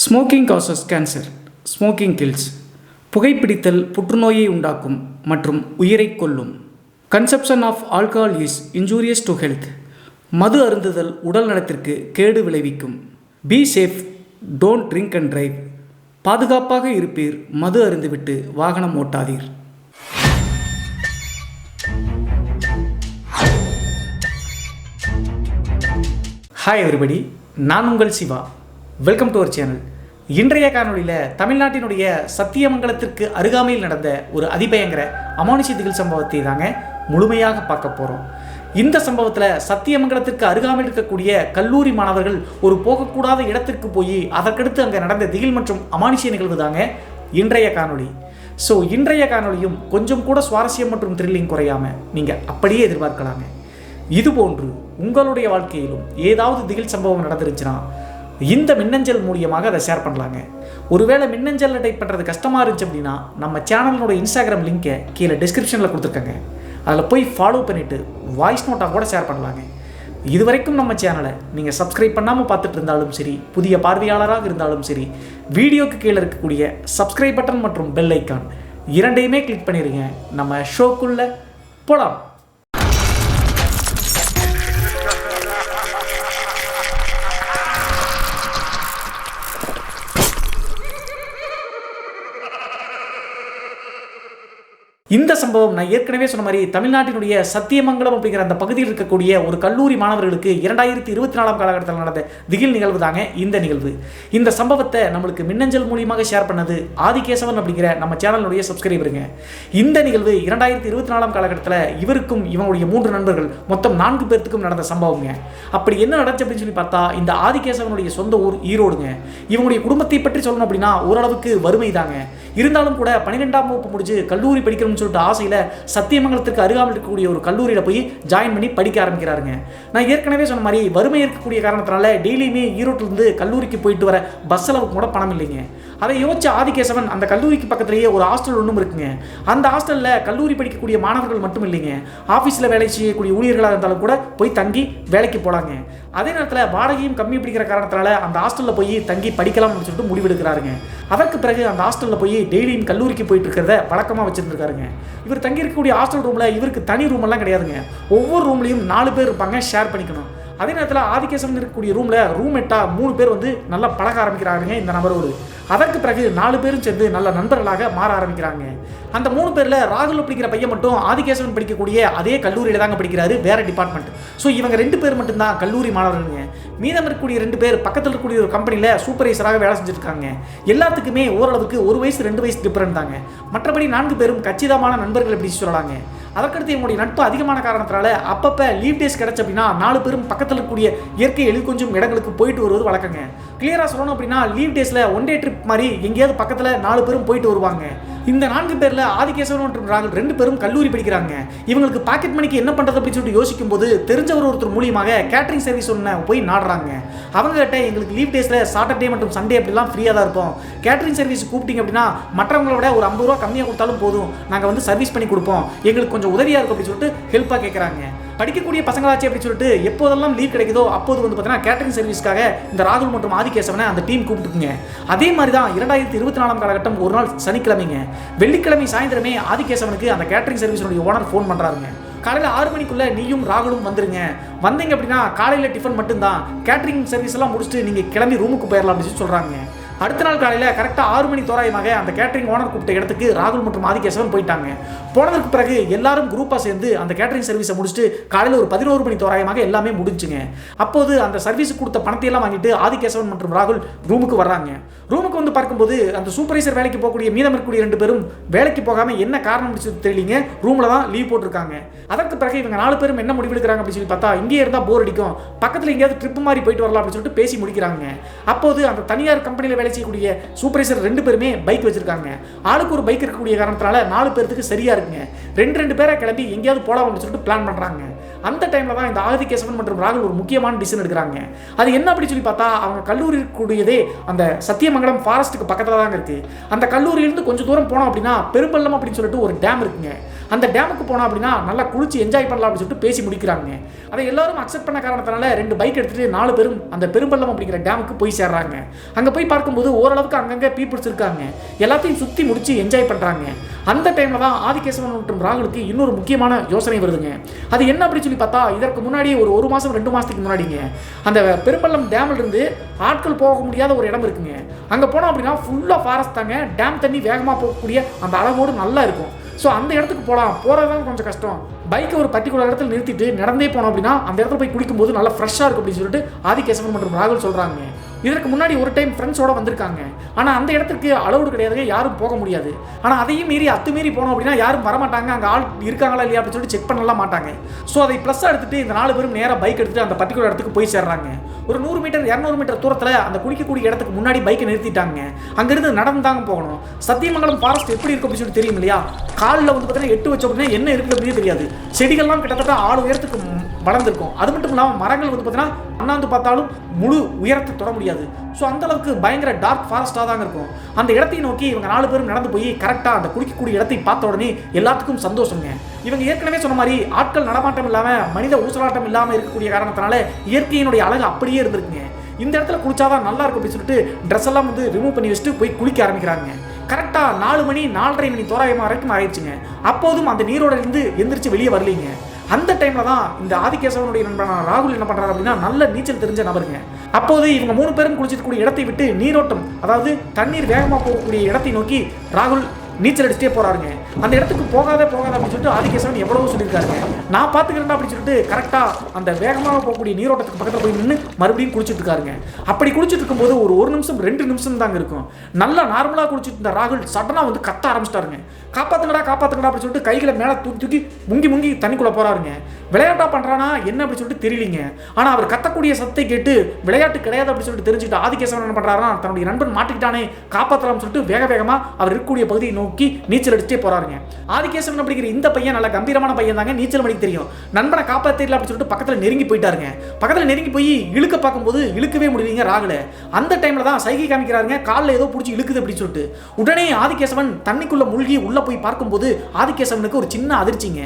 Smoking causes cancer. Smoking kills. புகைப்பிடித்தல் புற்றுநோயை உண்டாக்கும் மற்றும் உயிரை கொல்லும். Consumption of alcohol is injurious to health. மது அருந்துதல் உடல் நலத்திற்கு கேடு விளைவிக்கும். Be safe, don't drink and drive. பாதுகாப்பாக இருப்பீர், மது அருந்துவிட்டு வாகனம் ஓட்டாதீர். ஹாய் எவ்ரிபடி, நான் உங்கள் Siva. Welcome to our channel. இன்றைய காணொலியில் தமிழ்நாட்டினுடைய சத்தியமங்கலத்திற்கு அருகாமையில் நடந்த ஒரு அதிபயங்கர அமானுஷ்ய திகில் சம்பவத்தை தாங்க முழுமையாக பார்க்க போகிறோம். இந்த சம்பவத்தில் சத்தியமங்கலத்திற்கு அருகாமையில் இருக்கக்கூடிய கல்லூரி மாணவர்கள் ஒரு போகக்கூடாத இடத்திற்கு போய் அதற்கடுத்து அங்கே நடந்த திகில் மற்றும் அமானுஷ்ய நிகழ்வு தாங்க இன்றைய காணொலி. ஸோ இன்றைய காணொலியும் கொஞ்சம் கூட சுவாரஸ்யம் மற்றும் த்ரில்லிங் குறையாமல் நீங்கள் அப்படியே எதிர்பார்க்கலாங்க. இதுபோன்று உங்களுடைய வாழ்க்கையிலும் ஏதாவது திகில் சம்பவம் நடந்துருச்சுன்னா இந்த மின்னஞ்சல் மூலியமாக அதை ஷேர் பண்ணலாங்க. ஒருவேளை மின்னஞ்சலில் டைப் பண்ணுறது கஷ்டமாக இருந்துச்சு அப்படின்னா நம்ம சேனலோட இன்ஸ்டாகிராம் லிங்கை கீழே டிஸ்கிரிப்ஷனில் கொடுத்துருக்கேங்க. அதில் போய் ஃபாலோ பண்ணிவிட்டு வாய்ஸ் நோட்டாக கூட ஷேர் பண்ணலாங்க. இது வரைக்கும் நம்ம சேனலை நீங்கள் சப்ஸ்கிரைப் பண்ணாமல் பார்த்துட்டு இருந்தாலும் சரி, புதிய பார்வையாளராக இருந்தாலும் சரி, வீடியோக்கு கீழே இருக்கக்கூடிய சப்ஸ்கிரைப் பட்டன் மற்றும் பெல் ஐக்கான் இரண்டையுமே கிளிக் பண்ணிடுங்க. நம்ம ஷோக்குள்ளே போகலாம். இந்த சம்பவம் நான் ஏற்கனவே சொன்ன மாதிரி தமிழ்நாட்டினுடைய சத்தியமங்கலம் அப்படிங்கிற அந்த பகுதியில் இருக்கக்கூடிய ஒரு கல்லூரி மாணவர்களுக்கு 2024 காலகட்டத்தில் நடந்த திகில் நிகழ்வு தாங்க இந்த நிகழ்வு. இந்த சம்பவத்தை நம்மளுக்கு மின்னஞ்சல் மூலியமாக ஷேர் பண்ணது ஆதிகேசவன் அப்படிங்கிற நம்ம சேனலுடைய சப்ஸ்கிரைபருங்க. இந்த நிகழ்வு 2024 காலகட்டத்தில் இவருக்கும் இவங்களுடைய 3 நண்பர்கள் மொத்தம் 4 பேர்த்துக்கும் நடந்த சம்பவங்க. அப்படி என்ன நடந்துச்சு அப்படின்னு சொல்லி பார்த்தா, இந்த ஆதிகேசவனுடைய சொந்த ஊர் ஈரோடுங்க. இவங்களுடைய குடும்பத்தை பற்றி சொல்லணும் அப்படின்னா ஓரளவுக்கு வறுமை தாங்க. இருந்தாலும் கூட 12ஆம் வகுப்பு முடிச்சு கல்லூரி படிக்கணும்னு சொல்லிட்டு ஆசையில் சத்தியமங்கலத்திற்கு அருகாமல் இருக்கக்கூடிய ஒரு கல்லூரியில் போய் ஜாயின் பண்ணி படிக்க ஆரம்பிக்கிறாருங்க. நான் ஏற்கனவே சொன்ன மாதிரி வறுமை இருக்கக்கூடிய காரணத்தினால டெய்லியுமே ஈரோட்டிலிருந்து கல்லூரிக்கு போயிட்டு வர பஸ் செலவுக்கு கூட பணம் இல்லைங்க. அதை யோசிச்ச ஆதிகேசவன் அந்த கல்லூரிக்கு பக்கத்திலேயே ஒரு ஹாஸ்டல் ஒன்றும் இருக்குங்க. அந்த ஹாஸ்டலில் கல்லூரி படிக்கக்கூடிய மாணவர்கள் மட்டும் இல்லைங்க, ஆஃபீஸில் வேலை செய்யக்கூடிய ஊழியர்களாக இருந்தாலும் கூட போய் தங்கி வேலைக்கு போகலாங்க. அதே நேரத்தில் வாடகையும் கம்மி பிடிக்கிற காரணத்தினால அந்த ஹாஸ்டலில் போய் தங்கி படிக்கலாம்னு சொல்லிட்டு முடிவெடுக்கிறாருங்க. அதற்கு பிறகு அந்த ஹாஸ்டலில் போய் டெய்லியும் கல்லூரிக்கு போயிட்டு இருக்கிறத பழக்கமாக வச்சுருந்துருக்காருங்க. இவர் தங்கி இருக்கக்கூடிய ஹாஸ்டல் ரூமில் இவருக்கு தனி ரூமெல்லாம் கிடையாதுங்க. ஒவ்வொரு ரூம்லையும் 4 பேர் இருப்பாங்க, ஷேர் பண்ணிக்கணும். அதே நேரத்தில் ஆதிகேசவன் இருக்கக்கூடிய ரூமில் ரூம்மேட்டாக 3 பேர் வந்து நல்லா பழக ஆரம்பிக்கிறாருங்க இந்த நபரோடு. அதற்கு பிறகு 4 பேரும் சேர்ந்து நல்ல நண்பர்களாக மாற ஆரம்பிக்கிறாங்க. அந்த 3 பேரில் ராகுல் அப்படிங்கிற பையன் மட்டும் ஆதிகேசவன் படிக்கக்கூடிய அதே கல்லூரியில் தாங்க படிக்கிறாரு, வேற டிபார்ட்மெண்ட். ஸோ இவங்க 2 பேர் மட்டும்தான் கல்லூரி மாணவர்களுங்க. மீதம் இருக்கக்கூடிய 2 பேர் பக்கத்தில் இருக்கக்கூடிய ஒரு கம்பெனியில் சூப்பர்வைசராக வேலை செஞ்சுருக்காங்க. எல்லாத்துக்குமே ஓரளவுக்கு 1 வயசு 2 வயசு டிஃபரெண்ட் தாங்க. மற்றபடி 4 பேரும் கச்சிதமான நண்பர்கள் எப்படி சொல்லலாங்க. அதற்கடுத்து இவங்களுடைய நட்பு அதிகமான காரணத்தினால அப்பப்போ லீவ் டேஸ் கிடச்சி அப்படின்னா 4 பேரும் பக்கத்தில் இருக்கக்கூடிய இயற்கை எழில் கொஞ்சம் இடங்களுக்கு போயிட்டு வருவது வழக்கங்க. கிளியராக சொல்லணும் அப்படின்னா லீவ் டேஸில் ஒன் டே ட்ரிப் மாதிரி எங்கேயாவது பக்கத்தில் 4 பேரும் போயிட்டு வருவாங்க. இந்த 4 பேரில் ஆதிகேசவன் மற்றும் ராகுல் 2 பேரும் கல்லூரி படிக்கிறாங்க. இவங்களுக்கு பாக்கெட் மணிக்கு என்ன பண்ணுறது அப்படின்னு சொல்லிட்டு யோசிக்கும் போது தெரிஞ்சவர் ஒருத்தர் மூலியமாக கேட்டரிங் சர்வீஸ் ஒன்று போய் நாடுறாங்க. அவங்க கிட்ட எங்களுக்கு லீவ் டேஸில் சாட்டர்டே மற்றும் சண்டே அப்படிலாம் ஃப்ரீயாக தான் இருப்போம், கேட்டரிங் சர்வீஸ் கூப்பிட்டீங்க அப்படின்னா மற்றவங்களோட ஒரு 50 ரூபா கம்மியாக கொடுத்தாலும் போதும், நாங்கள் வந்து சர்வீஸ் பண்ணி கொடுப்போம், எங்களுக்கு கொஞ்சம் உதவியாக இருக்கும் அப்படின்னு சொல்லிட்டு ஹெல்ப்பாக கேட்குறாங்க. படிக்கக்கூடிய பசங்களாச்சு அப்படின்னு சொல்லிட்டு எப்போதெல்லாம் லீவ் கிடைக்குதோ அப்போது வந்து பார்த்தீங்கன்னா கேட்டரிங் சர்வீஸ்க்காக இந்த ராகுல் மற்றும் ஆதிகேசவனை அந்த டீம் கூப்பிட்டுக்குங்க. அதே மாதிரி தான் 2024 காலகட்டம் ஒரு நாள் சனிக்கிழமைங்க. வெள்ளிக்கிழமை சாயந்தரமே ஆதிகேசவனுக்கு அந்த கேட்டரிங் சர்வீஸுடைய ஓனர் ஃபோன் பண்ணுறாருங்க. காலையில் 6 மணிக்குள்ளே நீயும் ராகுலும் வந்துருங்க, வந்தீங்க அப்படின்னா காலையில் டிஃபன் மட்டும்தான், கேட்டரிங் சர்வீஸ் எல்லாம் முடிச்சுட்டு நீங்கள் கிளம்பி ரூமுக்கு போயிடலாம் அப்படின்னு சொல்கிறாங்க. அடுத்த நாள் காலையில் கரெக்டாக 6 மணி தோராயமாக அந்த கேட்டரிங் ஓனர் கூப்பிட்ட இடத்துக்கு ராகுல் மற்றும் ஆதிகேசவன் போயிட்டாங்க. போனதுக்கு பிறகு எல்லாரும் குரூப்பாக சேர்ந்து அந்த கேட்டரிங் சர்வீஸை முடிச்சுட்டு காலையில் ஒரு 11 மணி தோராயமாக எல்லாமே முடிஞ்சுங்க. அப்போது அந்த சர்வீஸுக்கு கொடுத்த பணத்தையெல்லாம் வாங்கிட்டு ஆதிகேசவன் மற்றும் ராகுல் ரூமுக்கு வர்றாங்க. ரூமுக்கு வந்து பார்க்கும்போது அந்த சூப்பர்வைசர் வேலைக்கு போகக்கூடிய மீதம் இருக்கக்கூடிய 2 பேரும் வேலைக்கு போகாமல் என்ன காரணம் தெரியலீங்க, ரூமில் தான் லீவ் போட்டிருக்காங்க. அதற்கு பிறகு இவங்க 4 பேரும் என்ன முடிவெடுக்கிறாங்க அப்படின்னு சொல்லி பார்த்தா, இங்கே இருந்தால் போர் அடிக்கும், பக்கத்தில் எங்கேயாவது ட்ரிப் மாதிரி போயிட்டு வரலாம் அப்படின்னு சொல்லிட்டு பேசி முடிக்கிறாங்க. அப்போது அந்த தனியார் கம்பெனியில் செய்யக்கூடிய சூப்பர்வைசர் 2 பேருமே பைக் வச்சிருக்காங்க. ஆளுக்கு ஒரு பைக் இருக்கக்கூடிய காரணத்தினால 4 பேருக்கு சரியா இருக்குங்க. 2 பேரை கிளம்பி எங்கேயாவது போலாம் அப்படின்னு சொல்லிட்டு பிளான் பண்றாங்க. அந்த டைம்ல தான் இந்த ஆதிகேசவன் மற்றும் ராகுல் ஒரு முக்கியமான டிசிஷன் எடுக்கிறாங்க. அது என்ன அப்படி சொல்லி பார்த்தா, அவங்க கல்லூரி இருக்கக்கூடியதே அந்த சத்தியமங்கலம் ஃபாரஸ்ட்டுக்கு பக்கத்தில் தாங்க இருக்கு. அந்த கல்லூரியிலிருந்து கொஞ்சம் தூரம் போனோம் அப்படின்னா பெரும்பள்ளம் அப்படின்னு சொல்லிட்டு ஒரு டேம் இருக்குங்க. அந்த டேமுக்கு போனோம் அப்படின்னா நல்லா குளிச்சு என்ஜாய் பண்ணலாம் அப்படின்னு சொல்லிட்டு பேசி முடிக்கிறாங்க. அதை எல்லாரும் அக்செப்ட் பண்ண காரணத்தினால 2 பைக் எடுத்துட்டு 4 பேரும் அந்த பெரும்பள்ளம் அப்படிங்கிற டேமுக்கு போய் சேர்றாங்க. அங்கே போய் பார்க்கும்போது ஓரளவுக்கு அங்கங்கே பீப்புள்ஸ் இருக்காங்க. எல்லாத்தையும் சுற்றி முடிச்சு என்ஜாய் பண்ணுறாங்க. அந்த டைமில் தான் ஆதிகேசவன் மற்றும் ராகுலுக்கு இன்னொரு முக்கியமான யோசனை வருதுங்க. அது என்ன அப்படின்னு சொல்லி பார்த்தா, இதற்கு முன்னாடி ஒரு மாதம் 2 மாதத்துக்கு முன்னாடிங்க அந்த பெரும்பள்ளம் டேமில் இருந்து ஆட்கள் போக முடியாத ஒரு இடம் இருக்குங்க. அங்கே போனோம் அப்படின்னா ஃபுல்லாக ஃபாரஸ்ட் தாங்க. டேம் தண்ணி வேகமாக போகக்கூடிய அந்த அளவோடு நல்லா இருக்கும். ஸோ அந்த இடத்துக்கு போகிறது தான் கொஞ்சம் கஷ்டம். பைக்கை ஒரு பர்டிகுலர் இடத்துல நிறுத்திட்டு நடந்தே போனோம் அப்படின்னா அந்த இடத்துல போய் குளிக்கும்போது நல்லா ஃப்ரெஷ்ஷாக இருக்கும் அப்படின்னு சொல்லிட்டு ஆதிகேசவன் மற்றும் ராகுல் சொல்கிறாங்க. இதற்கு முன்னாடி ஒரு டைம் ஃப்ரெண்ட்ஸோட வந்திருக்காங்க. ஆனால் அந்த இடத்துக்கு அளவுடு கிடையாதுங்க, யாரும் போக முடியாது. ஆனால் அதையும் மீறி அத்துமீறி போனோம் அப்படின்னா யாரும் வரமாட்டாங்க, அங்கே ஆள் இருக்காங்களா இல்லையா அப்படின்னு சொல்லிட்டு செக் பண்ணலாம் மாட்டாங்க. ஸோ அதை ப்ளஸ்ஸாக எடுத்துகிட்டு இந்த 4 பேரும் நேராக பைக் எடுத்துகிட்டு அந்த பர்டிகுலர் இடத்துக்கு போய் சேர்றாங்க. ஒரு 100 மீட்டர் 200 மீட்டர் தூரத்தில் அந்த குளிக்கக்கூடிய இடத்துக்கு முன்னாடி பைக்கை நிறுத்திட்டாங்க. அங்கேருந்து நடந்தாங்க போகணும். சத்தியமங்கலம் ஃபாரஸ்ட் எப்படி இருக்கும் அப்படின்னு சொல்லிட்டு தெரியும் இல்லையா? காலில் வந்து பார்த்தீங்கன்னா 8 வச்சோம் அப்படின்னா என்ன இருக்குது அப்படின்னு தெரியாது. செடிகள்லாம் கிட்டத்தட்ட 6 உயரத்துக்கு வளர்ந்துருக்கும். அது மட்டும் இல்லாமல் மரங்கள் வந்து பார்த்தீங்கன்னா அண்ணாந்து பார்த்தாலும் முழு உயரத்தை தொட முடியாது. ஸோ அந்த அளவுக்கு பயங்கர டார்க் ஃபாரஸ்டாக தாங்க இருக்கும். அந்த இடத்தை நோக்கி இவங்க 4 பேரும் நடந்து போய் கரெக்டாக அந்த குளிக்கக்கூடிய இடத்தை பார்த்த உடனே எல்லாத்துக்கும் சந்தோஷங்க. இவங்க ஏற்கனவே சொன்ன மாதிரி ஆட்கள் நடமாட்டம் இல்லாமல் மனித ஊசலாட்டம் இல்லாமல் இருக்கக்கூடிய காரணத்தினால இயற்கையினுடைய அழகு அப்படியே இருந்திருக்குங்க. இந்த இடத்துல குளிச்சாதான் நல்லா இருக்கும் அப்படின்னு சொல்லிட்டு ட்ரெஸ் எல்லாம் வந்து ரிமூவ் பண்ணி வச்சுட்டு போய் குளிக்க ஆரம்பிக்கிறாங்க. கரெக்டாக 4 மணி 4:30 மணி தோராயமாக வரைக்கும் ஆயிடுச்சுங்க. அப்போதும் அந்த நீரோடையிலிருந்து எந்திரிச்சு வெளியே வரலீங்க. அந்த டைமில் தான் இந்த ஆதிகேசவனுடைய நண்பனான ராகுல் என்ன பண்ணுறாரு அப்படின்னா நல்ல நீச்சல் தெரிஞ்ச நபருங்க. அப்போது இவங்க 3 பேரும் குளிச்சிட்டு கூடிய இடத்தை விட்டு நீரோட்டம், அதாவது தண்ணீர் வேகமாக போகக்கூடிய இடத்தை நோக்கி ராகுல் நீச்சல் அடிச்சுட்டே போறாருங்க. அந்த இடத்துக்கு போகாத அப்படின்னு சொல்லிட்டு ஆதிகேசவன் எவ்வளவு சொல்லியிருக்காருங்க. நான் பார்த்துக்கிறேன் அப்படின்னு சொல்லிட்டு கரெக்டாக அந்த வேகமாக போகக்கூடிய நீரோட்டத்துக்கு பக்கத்தில் போய் நின்று மறுபடியும் குளிச்சுட்டு இருக்காருங்க. அப்படி குளிச்சுட்டு இருக்கும்போது ஒரு 1 நிமிஷம் 2 நிமிஷம் தாங்க இருக்கும். நல்லா நார்மலாக குளிச்சுட்டு இருந்த ராகுல் சடனாக வந்து கத்த ஆரம்பிச்சிட்டாருங்க. காப்பாத்துங்கடா அப்படின்னு சொல்லிட்டு கைகளை மேலே தூக்கி முங்கி தண்ணிக்குள்ளே போறாருங்க. விளையாட்டா பண்ணுறானா என்ன அப்படின்னு சொல்லிட்டு தெரியலிங்க. ஆனால் அவர் கத்தக்கூடிய சத்தத்தை கேட்டு விளையாட்டு கிடையாது அப்படின்னு சொல்லிட்டு தெரிஞ்சுட்டு ஆதிகேசவன் என்ன பண்ணுறாருன்னா தன்னுடைய நண்பன் மாட்டிக்கிட்டானே காப்பாற்றலாம்னு சொல்லிட்டு வேகமாக அவர் இருக்கக்கூடிய பகுதியை நோக்கி நீச்சல் அடிச்சுட்டே போறாருங்க. ஆதிகேசவன் அப்படிங்கிற இந்த பையன் நல்ல கம்பீரமான பையன் தாங்க. நீச்சல் மணிக்கு தெரியும். நண்பனை காப்பாற்றல அப்படின்னு சொல்லிட்டு பக்கத்தில் நெருங்கி போயிட்டாருங்க. பக்கத்தில் நெருங்கி போய் இழுக்க பார்க்கும்போது இழுக்கவே முடியலீங்க ராகுல. அந்த டைமில் தான் சைகை காமிக்கிறாருங்க. காலில் ஏதோ பிடிச்சி இழுக்குது அப்படின்னு சொல்லிட்டு உடனே ஆதிகேசவன் தண்ணிக்குள்ள மூழ்கி உள்ள போய் பார்க்கும்போது ஆதிகேசவனுக்கு ஒரு சின்ன அதிர்ச்சிங்க.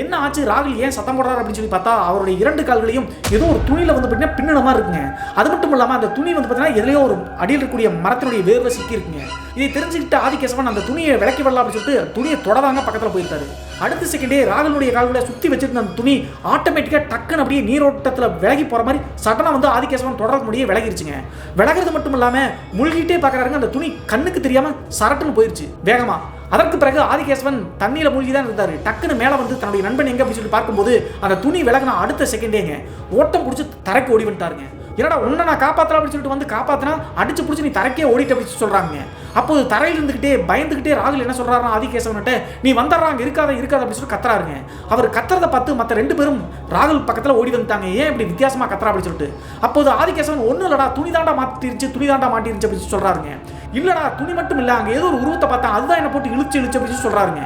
என்ன ஆச்சு, ராகுல் ஏன் சத்தம் போடுறாரு அப்படின்னு சொல்லி பார்த்தா அவருடைய 2 கால்களையும் ஏதோ ஒரு துணியில வந்து பார்த்தீங்கன்னா பின்னண மாதிரி இருக்குங்க. அது மட்டும் இல்லாமல் அந்த துணி வந்து பார்த்தீங்கன்னா எதுலையோ ஒரு அடியில் இருக்கக்கூடிய மரத்தினுடைய வேர்வை சிக்கி இருக்குங்க. இதை தெரிஞ்சுக்கிட்டு ஆதிகேசவன் அந்த துணியை விளக்கி வரலாம் அப்படின்னு சொல்லிட்டு துணியை தொடவாங்க பக்கத்தில் போயிருக்காரு. அடுத்த செகண்டே ராகுலுடைய கால்களை சுற்றி வச்சிருந்த அந்த துணி ஆட்டோமேட்டிக்காக டக்குன்னு அப்படியே நீரோட்டத்தில் விலகி போகிற மாதிரி சடனாக வந்து ஆதிகேசவன் தொடர்ந்து முடியே விலகிருச்சுங்க. விலகிறது மட்டும் இல்லாமல் முழுகிட்டே பார்க்குறாருங்க. அந்த துணி கண்ணுக்கு தெரியாமல் சரட்டுன்னு போயிருச்சு வேகமாக. அதற்கு பிறகு ஆதிகேசவன் தண்ணியில் மூழ்கி தான் இருந்தார். டக்குன்னு மேலே வந்து தன்னுடைய நண்பன் எங்கே அப்படின்னு சொல்லி பார்க்கும்போது அந்த துணி விலகின அடுத்த செகண்டேங்க ஓட்டம் பிடிச்சி தரைக்கு ஓடி வந்துட்டாருங்க. என்னடா உன்னை நான் காப்பாற்றலாம் அப்படின்னு சொல்லிட்டு வந்து காப்பாற்றினா அடிச்சு பிடிச்சி நீ தரைக்கே ஓடிட்டு அப்படின்னு சொல்கிறாங்க. அப்போது தரையில் இருந்துக்கிட்டே பயந்துக்கிட்டே ராகுல் என்ன சொல்கிறாருன்னா ஆதிகேசவன்கிட்ட நீ வந்துடுறாங்க இருக்காத அப்படின்னு சொல்லிட்டு கத்துறாருங்க. அவர் கத்துறதை பார்த்து மற்ற 2 பேரும் ராகுல் பக்கத்தில் ஓடி வந்துட்டாங்க. ஏன் இப்படி வித்தியாசமாக கத்துறா அப்படின்னு சொல்லிட்டு. அப்போது ஆதிகேசவன் ஒன்றும் இல்லடா துணி தாண்டா மாட்டிருச்சு அப்படின்னு சொல்கிறாருங்க. இல்லடா துணி மட்டும் இல்லை, அங்கே ஏதோ ஒரு உருவத்தை பார்த்தா அதுதான் என்ன போட்டு இழுச்சு அப்படின்னு சொல்கிறாருங்க.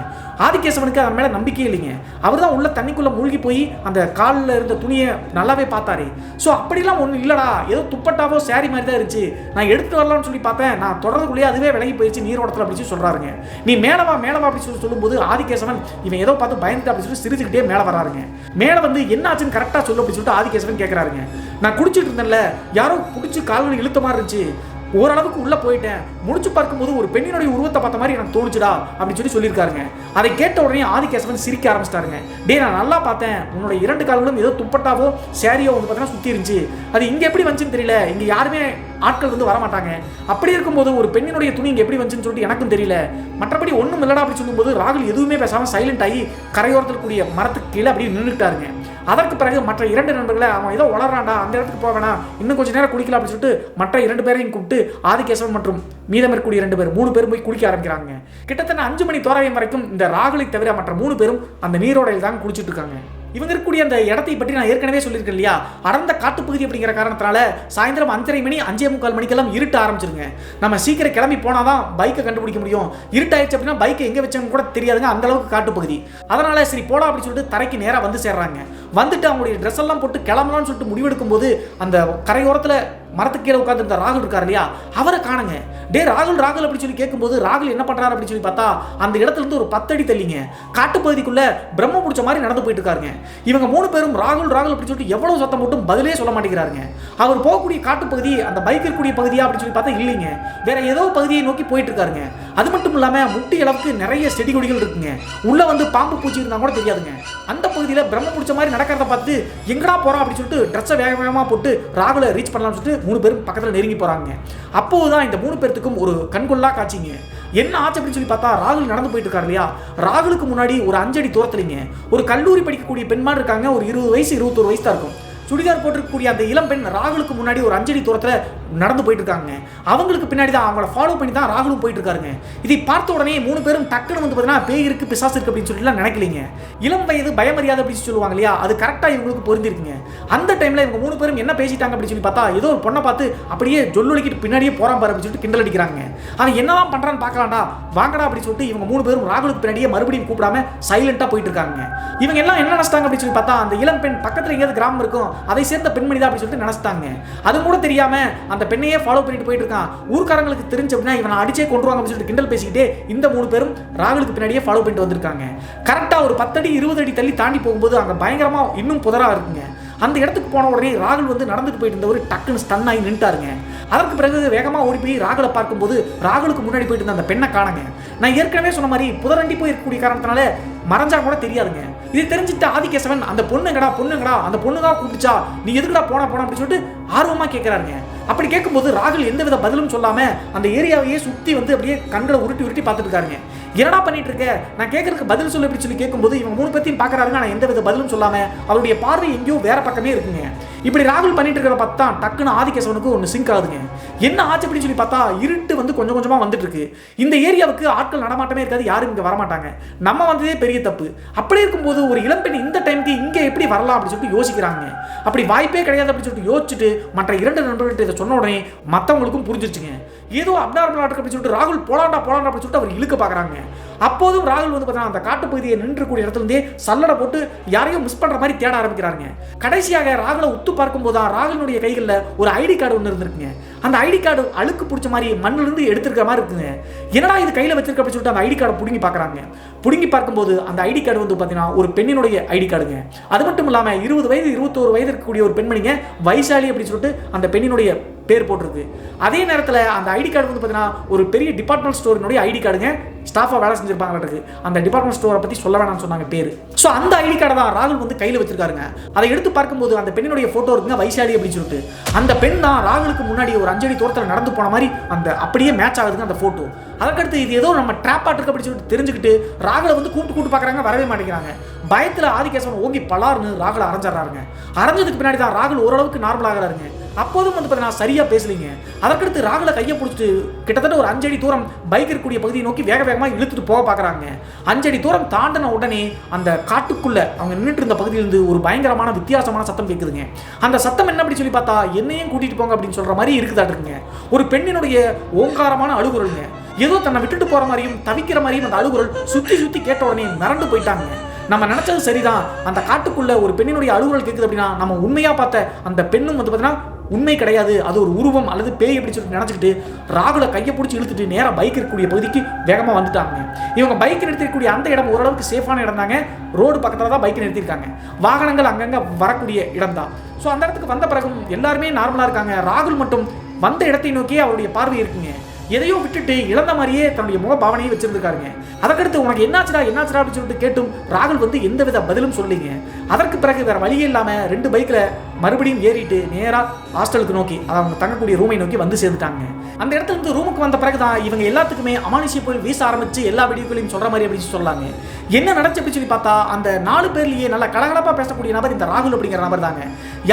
ஆதிகேசவனுக்கு அதன் மேலே நம்பிக்கையே இல்லைங்க. அவர் தான் உள்ள தண்ணிக்குள்ளே மூழ்கி போய் அந்த காலில் இருந்த துணியை நல்லாவே பார்த்தாரு. ஸோ அப்படிலாம் ஒன்றும் இல்லடா, ஏதோ துப்பட்டாவோ சாரி மாதிரி தான் இருந்துச்சு, நான் எடுத்து வரலாம்னு சொல்லி பார்த்தேன், நான் தொடர்றதுக்குள்ளேயே அதுவே விலகி போயிடுச்சு நீரோட்டத்தில் அப்படின்னு சொல்கிறாருங்க. நீ மேலவா அப்படின்னு சொல்லும்போது ஆதிகேசவன் இவன் ஏதோ பார்த்து பயந்துட்டு அப்படின்னு சொல்லி சிரிச்சுக்கிட்டே மேலே வராருங்க. மேலே வந்து என்ன ஆச்சுன்னு கரெக்டாக சொல்லு அப்படின்னு சொல்லிட்டு ஆதிகேசவன் கேட்குறாருங்க. நான் குடிச்சிட்டு இருந்தேன்ல, யாரோ பிடிச்சி கால்கள் இழுத்த மாதிரி இருந்துச்சு, ஓரளவுக்கு உள்ள போயிட்டேன், முடிச்சு பார்க்கும்போது ஒரு பெண்ணினுடைய உருவத்தை பார்த்த மாதிரி எனக்கு தோணுச்சுடா அப்படின்னு சொல்லியிருக்காருங்க. அதை கேட்ட உடனே ஆதிகேசவன் சிரிக்க ஆரம்பிச்சிட்டாருங்க. டே நான் நல்லா பார்த்தேன், உன்னோட 2 கால்களும் ஏதோ துப்பட்டாவோ சாரியோ வந்து பார்த்தீங்கன்னா சுற்றி இருந்துச்சு, அது இங்கே எப்படி வந்துச்சுன்னு தெரியல, இங்கே யாருமே ஆட்கள் வந்து வரமாட்டாங்க, அப்படி இருக்கும்போது ஒரு பெண்ணினுடைய துணி இங்கே எப்படி வந்துச்சுன்னு சொல்லிட்டு எனக்கும் தெரியல, மற்றபடி ஒன்றும் இல்லடா அப்படின்னு சொல்லும்போது ராகுல் எதுவுமே பேசாமல் சைலண்ட் ஆகி கரையோரத்தில் கூடிய மரத்துக்கு கீழே அப்படியே நின்றுட்டாருங்க. அதற்கு பிறகு மற்ற 2 நண்பர்களை அவன் ஏதோ வளர்றான்டா அந்த இடத்துக்கு போவேனா இன்னும் கொஞ்சம் நேரம் குளிக்கலாம் அப்படின்னு சொல்லிட்டு மற்ற 2 பேரையும் கூப்பிட்டு ஆதிகேசவன் மற்றும் மீதம் இருக்கக்கூடிய 2 பேர் 3 பேரும் போய் குளிக்க ஆரம்பிக்கிறாங்க. கிட்டத்தட்ட 5 மணி தோராயம் வரைக்கும் இந்த ராகுலை தவிர மற்ற 3 பேரும் அந்த நீரோடையில் தான் குளிச்சுட்டு இருக்காங்க. இவங்க இருக்கக்கூடிய அந்த இடத்தை பற்றி நான் ஏற்கனவே சொல்லியிருக்கேன் இல்லையா, அடர்ந்த காட்டுப்பகுதி அப்படிங்கிற காரணத்தினால சாயந்தரம் 5:30 மணி 5:45 மணிக்கெல்லாம் இருட்ட ஆரம்பிச்சிருங்க. நம்ம சீக்கிரம் கிளம்பி போனால் தான் பைக்கை கண்டுபிடிக்க முடியும். இருட்டாயிடுச்சு அப்படின்னா பைக்கை எங்கே வச்சோன்னு கூட தெரியாதுங்க, அந்த அளவுக்கு காட்டுப்பகுதி. அதனால சரி போலாம் அப்படின்னு சொல்லிட்டு தரைக்கு நேராக வந்து சேர்றாங்க. வந்துட்டு அவங்களுடைய ட்ரெஸ் எல்லாம் போட்டு கிளம்பலாம்னு சொல்லிட்டு முடிவெடுக்கும் போது அந்த கரையோரத்தில் மரத்துக்கு கீழே உட்காந்துருந்த ராகுல் இருக்கார் இல்லையா, அவரை காணுங்க. டே ராகுல் ராகுல் அப்படின்னு சொல்லி கேட்கும்போது ராகுல் என்ன பண்றாரு அப்படின்னு சொல்லி பார்த்தா அந்த இடத்துல இருந்து ஒரு 10 அடி தள்ளிங்க காட்டுப்பகுதிக்குள்ள பிரம்ம பிடிச்ச மாதிரி நடந்து போயிட்டு இருக்காருங்க. இவங்க 3 பேரும் ராகுல் ராகுல் அப்படின்னு சொல்லிட்டு எவ்வளவு சத்தம் போட்டும் பதிலே சொல்ல மாட்டேங்கிறாருங்க. அவர் போகக்கூடிய காட்டுப்பகுதி அந்த பைக் இருக்கக்கூடிய பகுதியா அப்படின்னு சொல்லி பார்த்தா இல்லைங்க, வேற ஏதோ பகுதியை நோக்கி போயிட்டு இருக்காருங்க. அது மட்டும் இல்லாம முட்டி அளவுக்கு நிறைய செடி கொடிகள் இருக்குங்க. உள்ள வந்து பாம்பு பூச்சி இருந்தா கூட தெரியாதுங்க. அந்த பகுதியில் பிரம்ம பிடிச்ச மாதிரி நடக்கிறத பார்த்து எங்கடா போறோம் அப்படின்னு சொல்லிட்டு ட்ரெஸ்ஸை வேக வேகமாக போட்டு ராகுலை ரீச் பண்ணலாம்னு சொல்லிட்டு 3 பேரும் பக்கத்தில் நெருங்கி போறாங்க. அப்போதுதான் இந்த 3 பேர்த்துக்கும் ஒரு கண்கொள்ளா காட்சிங்க. என்ன ஆச்சு அப்படின்னு சொல்லி பார்த்தா ராகுல் நடந்து போயிட்டு இருக்காரு இல்லையா, ராகுலுக்கு முன்னாடி ஒரு 5 அடி தூரத்துலங்க ஒரு கல்லூரி படிக்கக்கூடிய பெண்மான் இருக்காங்க. ஒரு 20 வயசு 21 வயசு தான் இருக்கும். சுடிதார் போட்டிருக்கக்கூடிய அந்த இளம் பெண் ராகுலுக்கு முன்னாடி ஒரு 5 அடி தூரத்தில் நடந்து போயிட்டு இருக்காங்க. அவங்களுக்கு பின்னாடி தான் அவங்கள ஃபாலோ பண்ணி தான் ராகுலும் போயிட்டு இருக்காருங்க. இதை பார்த்த உடனே 3 பேரும் டக்குன்னு வந்து பார்த்தீங்கன்னா பேய் இருக்கு பிசாசு இருக்கு அப்படின்னு சொல்லிட்டுலாம் நினைக்கலீங்க. இளம் வயது பயமரியாதை அப்படின்னு சொல்லுவாங்க இல்லையா, அது கரெக்டாக இவங்களுக்கு பொருந்திருக்குங்க. அந்த டைமில் இவங்க 3 பேரும் என்ன பேசிட்டாங்க அப்படின்னு சொல்லி பார்த்தா ஏதோ ஒரு பொண்ணை பார்த்து அப்படியே ஜொல்லுக்கிட்டு பின்னாடியே போறான் பாரு அப்படின்னு சொல்லிட்டு கிண்டல் அடிக்கிறாங்க. அவன் என்னதான் பண்றான்னு பார்க்கலாம்டா வாங்கடா அப்படின்னு சொல்லிட்டு இவங்க 3 பேரும் ராகுலுக்கு பின்னாடியே மறுபடியும் கூப்பிடாம சைலண்டா போயிட்டு இருக்காங்க. இவங்க எல்லாம் என்ன நினைச்சிட்டாங்க அப்படின்னு சொல்லி பார்த்தா அந்த இளம் பெண் பக்கத்தில் எங்கேயாவது கிராமம் இருக்கும், அதை சேர்ந்த பெண்மணி தான் அப்படின்னு சொல்லிட்டு நினைச்சிட்டாங்க. அது கூட தெரியாம அந்த பெண்ணையே ஃபாலோ பண்ணிட்டு போயிட்டு இருக்கான். ஊர்க்காரங்களுக்கு தெரிஞ்ச அப்படின்னா இவனை அடிச்சே கொண்டுருவாங்க அப்படின்னு சொல்லிட்டு கிண்டல் பேசிக்கிட்டே இந்த 3 பேரும் ராகுலுக்கு பின்னாடியே ஃபாலோ பண்ணிட்டு வந்திருக்காங்க. கரெக்டா ஒரு 10 அடி 20 அடி தள்ளி தாண்டி போகும்போது அங்க பயங்கரமா இன்னும் புதரா இருக்குங்க. அந்த இடத்துக்கு போன உடனே ராகுல் வந்து நடந்துட்டு போயிட்டு இருந்தவர் டக்குன்னு ஸ்டன் ஆகி நின்ட்டாருங்க. அதற்கு பிறகு வேகமாக ஓடி போய் ராகுலை பார்க்கும்போது ராகுலுக்கு முன்னாடி போயிட்டு இருந்த அந்த பெண்ணை காணுங்க. நான் ஏற்கனவே சொன்ன மாதிரி புதரண்டி போய் இருக்கக்கூடிய காரணத்தினால மறைஞ்சா கூட தெரியாதுங்க. இது தெரிஞ்சுட்டு ஆதிகேசவன் அந்த பொண்ணுங்கடா அந்த பொண்ணுதான் கூப்பிடுச்சா, நீ எதுக்குடா போனா அப்படின்னு சொல்லிட்டு ஆர்வமா கேட்கிறாருங்க. அப்படி கேட்கும்போது ராகுல் எந்தவித பதிலும் சொல்லாம அந்த ஏரியாவையே சுத்தி வந்து அப்படியே கண்களை உருட்டி பார்த்துட்டு இருக்காருங்க. என்னடா பண்ணிட்டு இருக்க, நான் கேட்கறதுக்கு பதில் சொல்லு அப்படின்னு சொல்லி கேட்கும்போது இவங்க 3 பேர்த்தையும் பார்க்கறாருங்க. நான் எந்தவித பதிலும் சொல்லாம அவருடைய பார்வை எங்கேயோ வேற பக்கமே இருக்குங்க. இப்படி ராகுல் பண்ணிட்டு இருக்கிற பார்த்தா டக்குன்னு ஆதிகேசவனுக்கு ஒன்று சிங்க் ஆகுதுங்க. என்ன ஆச்சு அப்படின்னு சொல்லி பார்த்தா இருட்டு வந்து கொஞ்சம் கொஞ்சமா வந்துட்டு இருக்கு. இந்த ஏரியாவுக்கு ஆட்கள் நடமாட்டமே இருக்காது, யாரும் இங்க வரமாட்டாங்க. நம்ம வந்ததே பெரிய தப்பு. அப்படி இருக்கும்போது ஒரு இளம்பெண் இந்த டைமுக்கு இங்க எப்படி வரலாம் அப்படின்னு சொல்லிட்டு யோசிக்கிறாங்க. அப்படி வாய்ப்பே கிடையாது அப்படின்னு சொல்லிட்டு யோசிச்சுட்டு மற்ற 2 நண்பர்கள்ட்ட இதை சொன்ன உடனே மற்றவங்களுக்கும் புரிஞ்சிருச்சுங்க. ஏதோ அப்நார்மலா இருக்கு அப்படின்னு சொல்லிட்டு ராகுல் போலாண்டா அப்படின்னு சொல்லிட்டு அவர் இழுக்க பாக்குறாங்க. அப்போதும் ராகுல் வந்து பார்த்தீங்கன்னா அந்த காட்டுப்பகுதியை நின்றுக்கூடிய இடத்துல இருந்தே சல்லடை போட்டு யாரையும் மிஸ் பண்ற மாதிரி தேட ஆரம்பிக்கிறாங்க. கடைசியாக ராகுலை உத்து பார்க்கும் போது ராகுலுடைய கைகளில் ஒரு ஐடி கார்டு ஒன்று இருந்திருக்குங்க. அந்த ஐடி கார்டு அழுக்கு பிடிச்ச மாதிரி மண்ணில இருந்து எடுத்துருக்க மாதிரி இருக்குங்க. என்னடா இது கையில் வச்சிருக்க அப்படின்னு சொல்லிட்டு அந்த ஐடி கார்டை பிடுங்கி பார்க்குறாங்க. பிடுங்கி பார்க்கும்போது அந்த ஐடி கார்டு வந்து பார்த்தீங்கன்னா ஒரு பெண்ணினுடைய ஐடி கார்டுங்க. அது மட்டும் இல்லாமல் 20 வயது 21 வயது இருக்கக்கூடிய ஒரு பெண்மணிங்க வைசாலி அப்படின்னு சொல்லிட்டு அந்த பெண்ணினுடைய பேர் போட்டிருக்கு. அதே நேரத்தில் அந்த ஐடி கார்டு வந்து பார்த்தீங்கன்னா ஒரு பெரிய டிபார்ட்மெண்ட் ஸ்டோரினுடைய ஐடி கார்டுங்க. ஸ்டாஃபாக வேலை செஞ்சிருப்பாங்க. அந்த டிபார்ட்மெண்ட் ஸ்டோரை பற்றி சொல்ல வேணாம்னு சொன்னாங்க பேர். ஸோ அந்த ஐடி கார்டை தான் ராகுல் வந்து கையில் வச்சிருக்காருங்க. அதை எடுத்து பார்க்கும்போது அந்த பெண்ணினுடைய ஃபோட்டோ இருக்குங்க, வைசாலி அப்படின்னு சொல்லிட்டு. அந்த பெண் தான் ராகுலுக்கு முன்னாடி ஒரு 5 அடி தூரத்தில் நடந்து போன மாதிரி அந்த அப்படியே மேட்ச் ஆகுதுங்க அந்த ஃபோட்டோ. அதற்கடுத்து இது ஏதோ நம்ம ட்ராப்பாக இருக்கு அப்படின்னு சொல்லிட்டு தெரிஞ்சுக்கிட்டு ராகுலை வந்து கூப்பிட்டு பார்க்குறாங்க, வரவே மாட்டேங்கிறாங்க. பயத்தில் ஆதிகேசவன் ஓங்கி பலார்னு ராகுலை அரைஞ்சிடறாருங்க. அரைஞ்சதுக்கு பின்னாடி தான் ராகுல் ஓரளவுக்கு நார்மல் ஆகிறாருங்க. அப்போதும் வந்து பார்த்தீங்கன்னா சரியா பேசலீங்க. அதற்கடுத்து ராகுலை கையை பிடிச்சிட்டு கிட்டத்தட்ட ஒரு 5 அடி தூரம் பைக் இருக்கக்கூடிய பகுதியை நோக்கி வேகமாக இழுத்துட்டு போக பார்க்குறாங்க. 5 அடி தூரம் தாண்டின உடனே அந்த காட்டுக்குள்ள அவங்க நின்றுட்டு இருந்த பகுதியிலிருந்து ஒரு பயங்கரமான வித்தியாசமான சத்தம் கேட்குதுங்க. அந்த சத்தம் என்ன அப்படி சொல்லி பார்த்தா என்னையும் கூட்டிட்டு போங்க அப்படின்னு சொல்ற மாதிரி இருக்குதாட்டுங்க. ஒரு பெண்ணினுடைய ஓங்காரமான அழுகுரலுங்க. ஏதோ தன்னை விட்டுட்டு போற மாதிரியும் தவிக்கிற மாதிரியும் அந்த அழுகுரல் சுத்தி கேட்ட உடனே மிரண்டு போயிட்டாங்க. நம்ம நினைச்சது சரிதான், அந்த காட்டுக்குள்ள ஒரு பெண்ணினுடைய அழுகுரல் கேட்குது அப்படின்னா நம்ம உண்மையா பார்த்த அந்த பெண்ணும் வந்து பார்த்தீங்கன்னா உண்மை கிடையாது, அது ஒரு உருவம் அல்லது பேய் அப்படி சொல்லிட்டு நினைச்சிக்கிட்டு ராகுலை கையை பிடிச்சி இழுத்துட்டு நேராக பைக் இருக்கக்கூடிய பகுதிக்கு வேகமாக வந்துட்டாங்க. இவங்க பைக் நிறுத்திருக்கக்கூடிய அந்த இடம் ஓரளவுக்கு சேஃபான இடம் தாங்க. ரோடு பக்கத்தில் தான் பைக் நிறுத்திருக்காங்க. வாகனங்கள் அங்கங்கே வரக்கூடிய இடம் தான். ஸோ அந்த இடத்துக்கு வந்த பிறகும் எல்லாருமே நார்மலாக இருக்காங்க. ராகுல் மட்டும் வந்த இடத்தை நோக்கியே அவருடைய பார்வை இருக்குங்க. எதையோ விட்டுட்டு இழந்த மாதிரியே தன்னுடைய முக பாவனையை வச்சிருந்துருக்காருங்க. அதற்கடுத்து உனக்கு என்னாச்சுடா அப்படின்னு சொல்லிட்டு கேட்டும் ராகுல் வந்து எந்தவித பதிலும் சொல்லிங்க. அதற்கு பிறகு வேற வழியே இல்லாமல் 2 பைக்கில் மறுபடியும் ஏறிட்டு நேராக ஹாஸ்டலுக்கு நோக்கி அவங்க தங்கக்கூடிய ரூமை நோக்கி வந்து சேர்ந்துட்டாங்க. அந்த இடத்துல இருந்து ரூமுக்கு வந்த பிறகுதான் இவங்க எல்லாத்துக்குமே அமானுஷ்ய போய் வீச ஆரம்பிச்சு எல்லா வீடியோக்களையும் சொல்ற மாதிரி அப்படின்னு சொல்லாங்க. என்ன நடந்துச்சு அப்படின்னு சொல்லி பார்த்தா அந்த 4 பேர்லயே நல்ல கலகலப்பா பேசக்கூடிய நபர் இந்த ராகுல் அப்படிங்கிற நபர் தாங்க.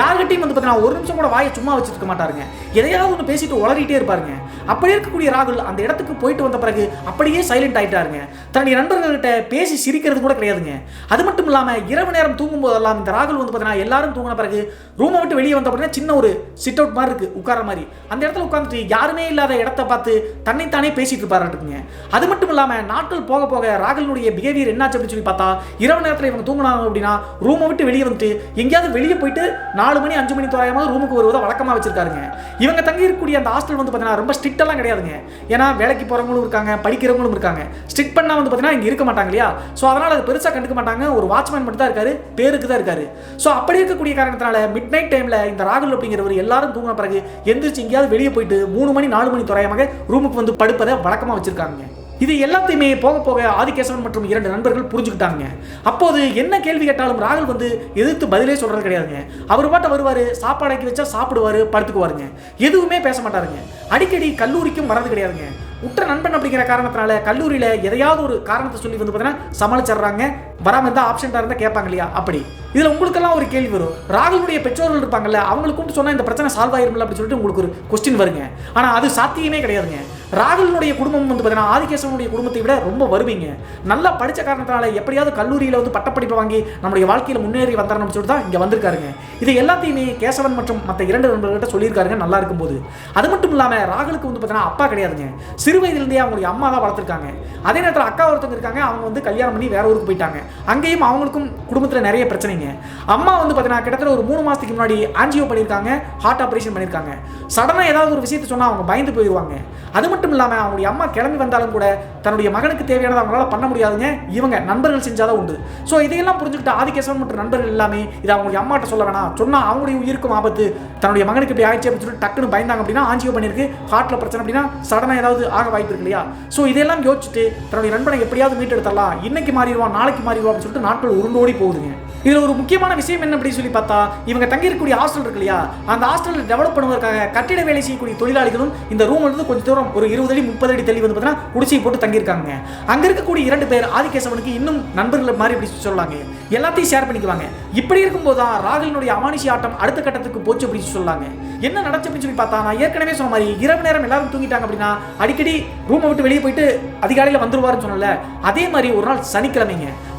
யார்கிட்டையும் வந்து பார்த்தீங்கன்னா ஒரு நிமிஷம் கூட வாயை சும்மா வச்சுருக்க மாட்டாருங்க. எதையாவது ஒன்று பேசிட்டு உளறிட்டே இருப்பாருங்க. அப்படி இருக்கக்கூடிய ராகுல் அந்த இடத்துக்கு போயிட்டு வந்த பிறகு அப்படியே சைலண்ட் ஆயிட்டாருங்க. தன்னுடைய நண்பர்கள்கிட்ட பேசி சிரிக்கிறது கூட கிடையாதுங்க. அது மட்டும் இல்லாமல் இரவு நேரம் தூங்கும் போதெல்லாம் இந்த ராகுல் வந்து பார்த்தீங்கன்னா எல்லாரும் தூங்கின பிறகு ரூமை விட்டு வெளியே வந்த உடனே சின்ன ஒரு சிட் அவுட் மாதிரி இருக்கு, உட்கார மாதிரி. அந்த இடத்துல உட்காந்துட்டு யாருமே இல்லாத இடத்த பார்த்து தன்னைத்தானே பேசிட்டு இருப்பாருங்க. அது மட்டும் இல்லாமல் நாட்கள் போக போக ராகுலுடைய பிஹேவியர் என்னாச்சு அப்படின்னு சொல்லி பார்த்தா, இரவு நேரத்தில் இவங்க தூங்கினாங்க அப்படின்னா ரூமை விட்டு வெளியே வந்துட்டு எங்கேயாவது வெளியே போயிட்டு 4 மணி 5 மணி தோராயமாக ரூமுக்கு வருவதை வழக்கமாக வச்சிருக்காருங்க. இவங்க தங்கி இருக்கக்கூடிய அந்த ஹாஸ்டல் வந்து பார்த்தீங்கன்னா ரொம்ப ஸ்ட்ரிக்டெல்லாம் கிடையாதுங்க. ஏன்னா வேலைக்கு போகிறவங்களும் இருக்காங்க, படிக்கிறவங்களும் இருக்காங்க. ஸ்ட்ரிக்ட் பண்ணால் வந்து பார்த்தீங்கன்னா இங்கே இருக்க மாட்டாங்க இல்லையா? ஸோ அதனால் அது பெருசாக கண்டுக்க மாட்டாங்க. ஒரு வாட்ச்மேன் மட்டும் தான் இருக்காரு, பேருக்கு தான் இருக்காரு. ஸோ அப்படி இருக்கக்கூடிய காரணத்தினால மிட் நைட் டைமில் இந்த ராகுல் அப்படிங்கிறவர் எல்லாரும் தூங்கின பிறகு எந்திரிச்சு எங்கேயாவது வெளியே போயிட்டு 3 மணி 4 மணி தோராயமாக ரூமுக்கு வந்து படுப்பதை வழக்கமாக வச்சிருக்காங்க. இது எல்லாத்தையுமே போக போக ஆதிகேசவன் மற்றும் 2 நண்பர்கள் புரிஞ்சுக்கிட்டாங்க. அப்போது என்ன கேள்வி கேட்டாலும் ராகுல் வந்து எதிர்த்து பதிலே சொல்றது கிடையாதுங்க. அவர் பாட்ட வருவாரு, சாப்பாடாக்கி வச்சா சாப்பிடுவாரு, படுத்துக்குவாருங்க. எதுவுமே பேச மாட்டாருங்க. அடிக்கடி கல்லூரிக்கும் வரது கிடையாதுங்க. உற்ற நண்பன் அப்படிங்கிற காரணத்தினால கல்லூரியில் எதையாவது ஒரு காரணத்தை சொல்லி வந்து பார்த்தீங்கன்னா சமாளிச்சிடுறாங்க. வராமல் இருந்தால் ஆப்ஷன்டாக இருந்தால் கேட்பாங்க இல்லையா? அப்படி இதில் உங்களுக்கெல்லாம் ஒரு கேள்வி வரும். ராகுலுடைய பெற்றோர்கள் இருப்பாங்கல்ல, அவங்களுக்கு கூப்பிட்டு சொன்னால் இந்த பிரச்சனை சால்வ் ஆயிருமில்ல அப்படின்னு சொல்லிட்டு உங்களுக்கு ஒரு கொஸ்டின் வருங்க. ஆனால் அது சாத்தியமே கிடையாதுங்க. ராகுலுடைய குடும்பம் வந்து பார்த்தீங்கன்னா ஆதிகேசவனுடைய குடும்பத்தை விட ரொம்ப வருவீங்க. நல்லா படித்த காரணத்தினால எப்படியாவது கல்லூரியில் வந்து பட்டப்படிப்பை வாங்கி நம்முடைய வாழ்க்கையில் முன்னேறி வந்தாரன்னு சொல்லிட்டு தான் இங்கே வந்திருக்காருங்க. இது எல்லாத்தையுமே கேசவன் மற்றும் மற்ற 2 நண்பர்கள்ட்ட சொல்லியிருக்காருங்க நல்லா இருக்கும்போது. அது மட்டும் இல்லாமல் ராகுலுக்கு வந்து பார்த்தீங்கன்னா அப்பா கிடையாதுங்க. சிறு வயதிலிருந்தே அவங்களுடைய அம்மா தான் வளர்த்துருக்காங்க. அதே நேரத்தில் அக்கா ஒருத்தவங்க இருக்காங்க, அவங்க வந்து கல்யாணம் பண்ணி வேற ஊருக்கு போயிட்டாங்க. அங்கேயும் அவங்களுக்கும் குடும்பத்தில் நிறைய பிரச்சனைங்க. அம்மா வந்து பார்த்தீங்கன்னா கிட்டத்தட்ட ஒரு 3 மாதத்துக்கு முன்னாடி ஆன்ஜியோ பண்ணியிருக்காங்க, ஹார்ட் ஆப்ரேஷன் பண்ணியிருக்காங்க. சடனாக ஏதாவது ஒரு விஷயத்தை சொன்னால் அவங்க பயந்து போயிடுவாங்க. அது மட்டும் இல்லாமல் அவங்களுடைய அம்மா கிளம்பி வந்தாலும் கூட தன்னுடைய மகனுக்கு தேவையானதை அவங்களால பண்ண முடியாதுங்க. இவங்க நண்பர்கள் செஞ்சாதான் உண்டு. ஸோ இதையெல்லாம் புரிஞ்சுக்கிட்டு ஆதிகேசவன் மற்றும் நண்பர்கள் எல்லாமே இதை அவங்களுடைய அம்மாட்ட சொல்ல வேணாம், சொன்னால் அவங்களுடைய உயிருக்கும் ஆபத்து, தன்னுடைய மகனுக்கு இப்படி ஆயிடுச்சு அப்படின்னு சொல்லிட்டு டக்குன்னு பயந்தாங்க அப்படின்னா ஆன்ஜியோ பண்ணியிருக்கு, ஹார்ட்டில் பிரச்சனை அப்படின்னா சடனாக ஏதாவது ஆக வாய்ப்பு இருக்கு இல்லையா? ஸோ இதெல்லாம் யோசிச்சுட்டு தன்னுடைய நண்பனை எப்படியாவது மீட்டெடுத்தலாம், இன்னைக்கு மாறிடுவான் நாளைக்கு மாறிடுவான் அப்படின்னு சொல்லிட்டு நாட்கள் உருண்டோடி போகுதுங்க. இதில் ஒரு முக்கியமான விஷயம் என்ன அப்படின்னு சொல்லி பார்த்தா, இவங்க தங்கி இருக்கக்கூடிய ஹாஸ்டல் இருக்கு இல்லையா, அந்த ஹாஸ்டல் டெவலப் பண்ணுவதற்காக கட்டிட வேலை செய்யக்கூடிய தொழிலாளிகளும் இந்த ரூம் வந்து கொஞ்சம் தூரம் ஒரு 20 அடி 30 அடி தள்ளி வந்து பார்த்தீங்கன்னா குடிசை போட்டு தங்கியிருக்காங்க. அங்கே இருக்கக்கூடிய 2 பேர் ஆதிகேசவனுக்கு இன்னும் நண்பர்கள் மாதிரி இப்படி சொல்லலாங்க, எல்லாத்தையும் ஷேர் பண்ணிக்குவாங்க. இப்படி இருக்கும்போது தான் ராகுலினுடைய அமானுஷி ஆட்டம் அடுத்த கட்டத்துக்கு போச்சு அப்படின்னு சொல்லாங்க. என்ன நடந்துச்சு அப்படின்னு சொல்லி பார்த்தா, நான் ஏற்கனவே சொன்ன மாதிரி இரவு நேரம் எல்லாரும் தூங்கிட்டாங்க அப்படின்னா அடிக்கடி ரூமை விட்டு வெளியே போயிட்டு அதிகாலையில் வந்துருவாருன்னு சொன்னல, அதே மாதிரி ஒரு நாள்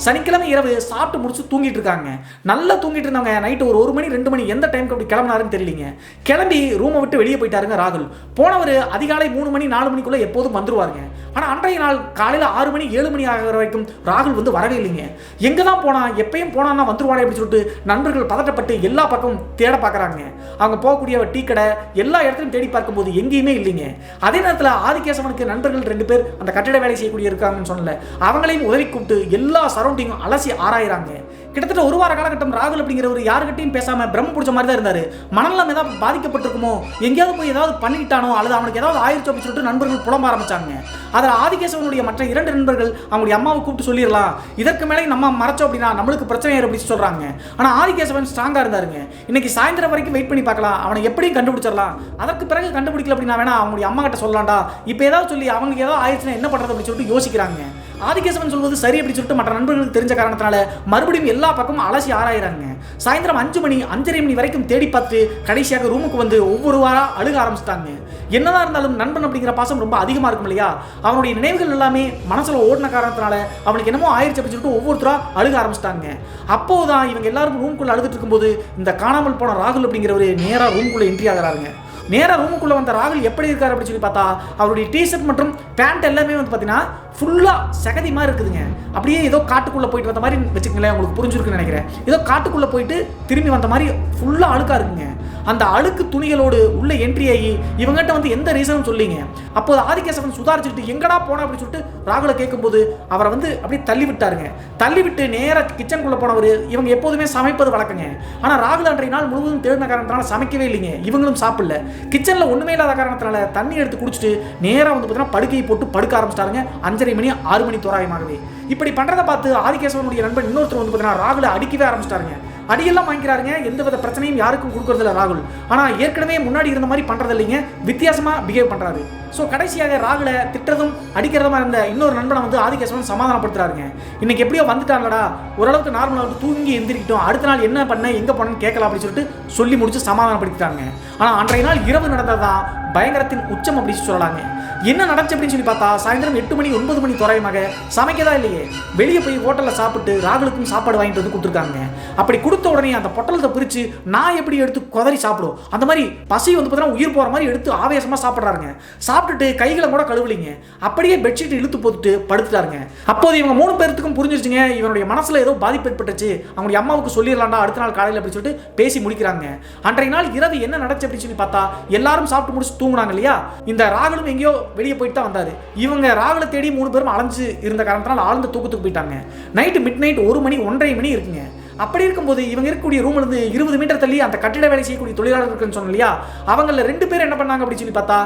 சனிக்கிழமை இரவு சாப்பிட்டு முடிச்சு தூங்கிட்டு இருக்காங்க. நல்லா தூங்கிட்டு இருந்தாங்க. நைட்டு ஒரு 1 மணி 2 மணி எந்த டைமுக்கு அப்படி கிளம்பினாருன்னு தெரியலீங்க. கிளம்பி ரூமை விட்டு வெளியே போயிட்டாருங்க ராகுல். போனவர் அதிகாலை 3 மணி 4 மணிக்குள்ள எப்போதும் வந்துருவாருங்க. ஆனால் அன்றைய நாள் காலையில் 6 மணி 7 மணி ஆகிற வரைக்கும் ராகுல் வந்து வரவே இல்லைங்க. எங்கே தான் போனா, எப்பயும் போனான்னா வந்துருவானே அப்படின்னு சொல்லிட்டு நண்பர்கள் பதட்டப்பட்டு எல்லா பக்கமும் தேட பார்க்குறாங்க. அவங்க போகக்கூடிய டீ கடை எல்லா இடத்துலையும் தேடி பார்க்கும்போது எங்கேயுமே இல்லைங்க. அதே நேரத்தில் ஆதிகேசவனுக்கு நண்பர்கள் 2 பேர் அந்த கட்டிட வேலை செய்யக்கூடிய இருக்காங்கன்னு சொன்னல, அவங்களையும் உதவி கூப்பிட்டு எல்லா சரௌண்டிங்கும் அலசி ஆராயிறாங்க. கிட்டத்தட்ட 1 வார காலகட்டம் ராகுல் அப்படிங்கிறவர் யாருக்கிட்டையும் பேசாம பிரம்ம பிடிச்ச மாதிரி தான் இருந்தாரு. மனநலம் ஏதாவது பாதிக்கப்பட்டிருக்குமோ, எங்கேயாவது போய் ஏதாவது பண்ணிட்டானோ அல்லது அவனுக்கு ஏதாவது ஆயிடுச்சு அப்படின்னு சொல்லிட்டு நண்பர்கள் புலம்ப ஆரம்பிச்சாங்க. அதில் ஆதிகேசவனுடைய மற்ற 2 நண்பர்கள் அவங்களுடைய அம்மாவை கூப்பிட்டு சொல்லிடலாம், இதற்கு மேலே நம்ம மறைச்சோம் அப்படின்னா நம்மளுக்கு பிரச்சனை அப்படின்னு சொல்றாங்க. ஆனால் ஆதிகேசவன் ஸ்ட்ராங்கா இருந்தாருங்க. இன்னைக்கு சாயந்தரம் வரைக்கும் வெயிட் பண்ணி பார்க்கலாம், அவனை எப்படியும் கண்டுபிடிச்சிடலாம், அதற்கு பிறகு கண்டுபிடிக்கல அப்படின்னா வேணா அவங்களுடைய அம்மா கிட்ட சொல்லலாம்டா, இப்போ ஏதாவது சொல்லி அவங்களுக்கு ஏதாவது ஆயிடுச்சுன்னா என்ன பண்றது அப்படின்னு சொல்லிட்டு யோசிக்கிறாங்க. ஆதிகேசவன் சொல்வது சரி அப்படின்னு சொல்லிட்டு மற்ற நண்பர்களுக்கு தெரிஞ்ச காரணத்தினால மறுபடியும் எல்லா பக்கமும் அலசி ஆராயிறாங்க. சாயந்தரம் 5 மணி 5:30 மணி வரைக்கும் தேடி பார்த்து கடைசியாக ரூமுக்கு வந்து ஒவ்வொரு வாரம் அழுக ஆரம்பிச்சிட்டாங்க. என்னதான் இருந்தாலும் நண்பன் அப்படிங்கிற பாசம் ரொம்ப அதிகமாக இருக்கும் இல்லையா, அவனுடைய நினைவுகள் எல்லாமே மனசுல ஓடின காரணத்தினால அவனுக்கு என்னமோ ஆயிடுச்சு அப்படின்னு சொல்லிட்டு ஒவ்வொருத்தரா அழுக ஆரம்பிச்சிட்டாங்க. அப்போதான் இவங்க எல்லாரும் ரூமுக்குள்ள அழுதுட்டு இருக்கும்போது இந்த காணாமல் போன ராகுல் அப்படிங்கிறவர் நேராக ரூமுக்குள்ள என்ட்ரி ஆகிறாருங்க. நேராக ரூமுக்குள்ளே வந்த ராகுல் எப்படி இருக்காரு அப்படின்னு சொல்லி பார்த்தா, அவருடைய டிஷர்ட் மற்றும் பேண்ட் எல்லாமே வந்து பார்த்தீங்கன்னா ஃபுல்லாக சகதி மாதிரி இருக்குதுங்க. அப்படியே ஏதோ காட்டுக்குள்ளே போயிட்டு வந்த மாதிரி வச்சுக்கங்களேன், உங்களுக்கு புரிஞ்சிருக்குன்னு நினைக்கிறேன். ஏதோ காட்டுக்குள்ளே போயிட்டு திரும்பி வந்த மாதிரி ஃபுல்லாக அழுக்காக இருக்குங்க. அந்த அழுக்கு துணிகளோடு உள்ள என்ட்ரி ஆகி இவங்ககிட்ட வந்து எந்த ரீசனும் சொல்லிங்க. அப்போது ஆதிகேசவன் சுதாரிச்சுக்கிட்டு எங்கடா போன அப்படின்னு சொல்லிட்டு ராகுலை கேட்கும்போது அவரை வந்து அப்படியே தள்ளி விட்டாருங்க. தள்ளி விட்டு நேராக கிச்சனுக்குள்ளே போனவர், இவங்க எப்போதுமே சமைப்பது வழக்கங்க. ஆனால் ராகுல் அன்றைய நாள் முழுவதும் தேடின காரணத்தினால சமைக்கவே இல்லைங்க, இவங்களும் சாப்பிடல. கிச்சனில் ஒன்றுமே இல்லாத காரணத்தினால தண்ணி எடுத்து குடிச்சிட்டு நேராக வந்து பார்த்தீங்கன்னா படுக்கையை போட்டு படுக்க ஆரம்பிச்சிட்டாருங்க. 5:30 மணி 6 மணி தோராயமாகவே. இப்படி பண்ணுறதை பார்த்து ஆதிகேசவனுடைய நண்பன் இன்னொருத்தர் வந்து பார்த்தீங்கன்னா ராகுலை அடிக்கவே ஆரம்பிச்சிட்டாருங்க. அடியெல்லாம் வாங்கிக்கிறாருங்க, எந்த வித பிரச்சனையும் யாருக்கும் கொடுக்கறதில்ல ராகுல். ஆனால் ஏற்கனவே முன்னாடி இருந்த மாதிரி பண்ணுறது இல்லைங்க, வித்தியாசமாக பிஹேவ் பண்ணுறாரு. ஸோ கடைசியாக ராகுலை திட்டுறதும் அடிக்கிறதுமா இருந்த இன்னொரு நண்பனை வந்து ஆதிகேசவன் சமாதானப்படுத்துறாருங்க. இன்னைக்கு எப்படியோ வந்துட்டாங்களடா, ஓரளவுக்கு நார்மலாக வந்து தூங்கி எந்திரிக்கிட்டோம், அடுத்த நாள் என்ன பண்ண எங்கே போனேன்னு கேட்கலாம் அப்படின்னு சொல்லிட்டு சொல்லி முடிச்சு சமாதானப்படுத்திட்டாங்க. ஆனால் அன்றைய நாள் இரவு நடந்தது தான் பயங்கரத்தின் உச்சம் அப்படின்னு சொல்லலாங்க. என்ன நடந்துச்சு அப்படின்னு சொல்லி பார்த்தா சாயந்தரம் 8 மணி 9 மணி தோராயமாக சமைக்கதா இல்லையே வெளியே போய் ஹோட்டலில் சாப்பிட்டு ராகுலுக்கும் சாப்பாடு வாங்கிட்டு வந்து கொடுத்துருக்காங்க. அப்படி கொடுத்த உடனே அந்த பொட்டலத்தை பிரித்து நான் எப்படி எடுத்து குதறி சாப்பிடும் அந்த மாதிரி பசி வந்து பார்த்தீங்கன்னா உயிர் போகிற மாதிரி எடுத்து ஆவேசமாக சாப்பிட்றாருங்க. சாப்பிட்டுட்டு கைகளை கூட கழுவலிங்க, அப்படியே பெட்ஷீட் இழுத்து போட்டுட்டு படுத்துட்டாருங்க. அப்போது இவங்க 3 பேருக்கும் புரிஞ்சிருச்சுங்க இவனுடைய மனசில் ஏதோ பாதிப்பு ஏற்பட்டுச்சு, அவங்களுடைய அம்மாவுக்கு சொல்லிடலாம்டா அடுத்த நாள் காலையில் அப்படின்னு சொல்லிட்டு பேசி முடிக்கிறாங்க. அன்றைய நாள் இரவு என்ன நடந்துச்சு அப்படின்னு சொல்லி பார்த்தா எல்லாரும் சாப்பிட்டு முடிச்சு தூங்குனாங்க இல்லையா, இந்த ராகுலும் எங்கேயோ வெளியே போயிட்டு தான் வந்தாரு. இவங்க ராகுலை தேடி 3 பேரும் அலைஞ்சு இருந்த காரணத்தினால ஆழ்ந்த தூக்கத்துக்கு போயிட்டாங்க. நைட்டு மிட் நைட் 1 மணி 1:30 மணி இருக்குங்க. அப்படி இருக்கும்போது இவங்க இருக்கக்கூடிய ரூம்ல இருந்து 20 மீட்டர் தள்ளி அந்த கட்டிட வேலை செய்யக்கூடிய தொழிலாளர்கள் இருக்குன்னு சொன்னோம் இல்லையா, அவங்கள 2 பேர் என்ன பண்ணாங்க அப்படின்னு சொல்லி பார்த்தா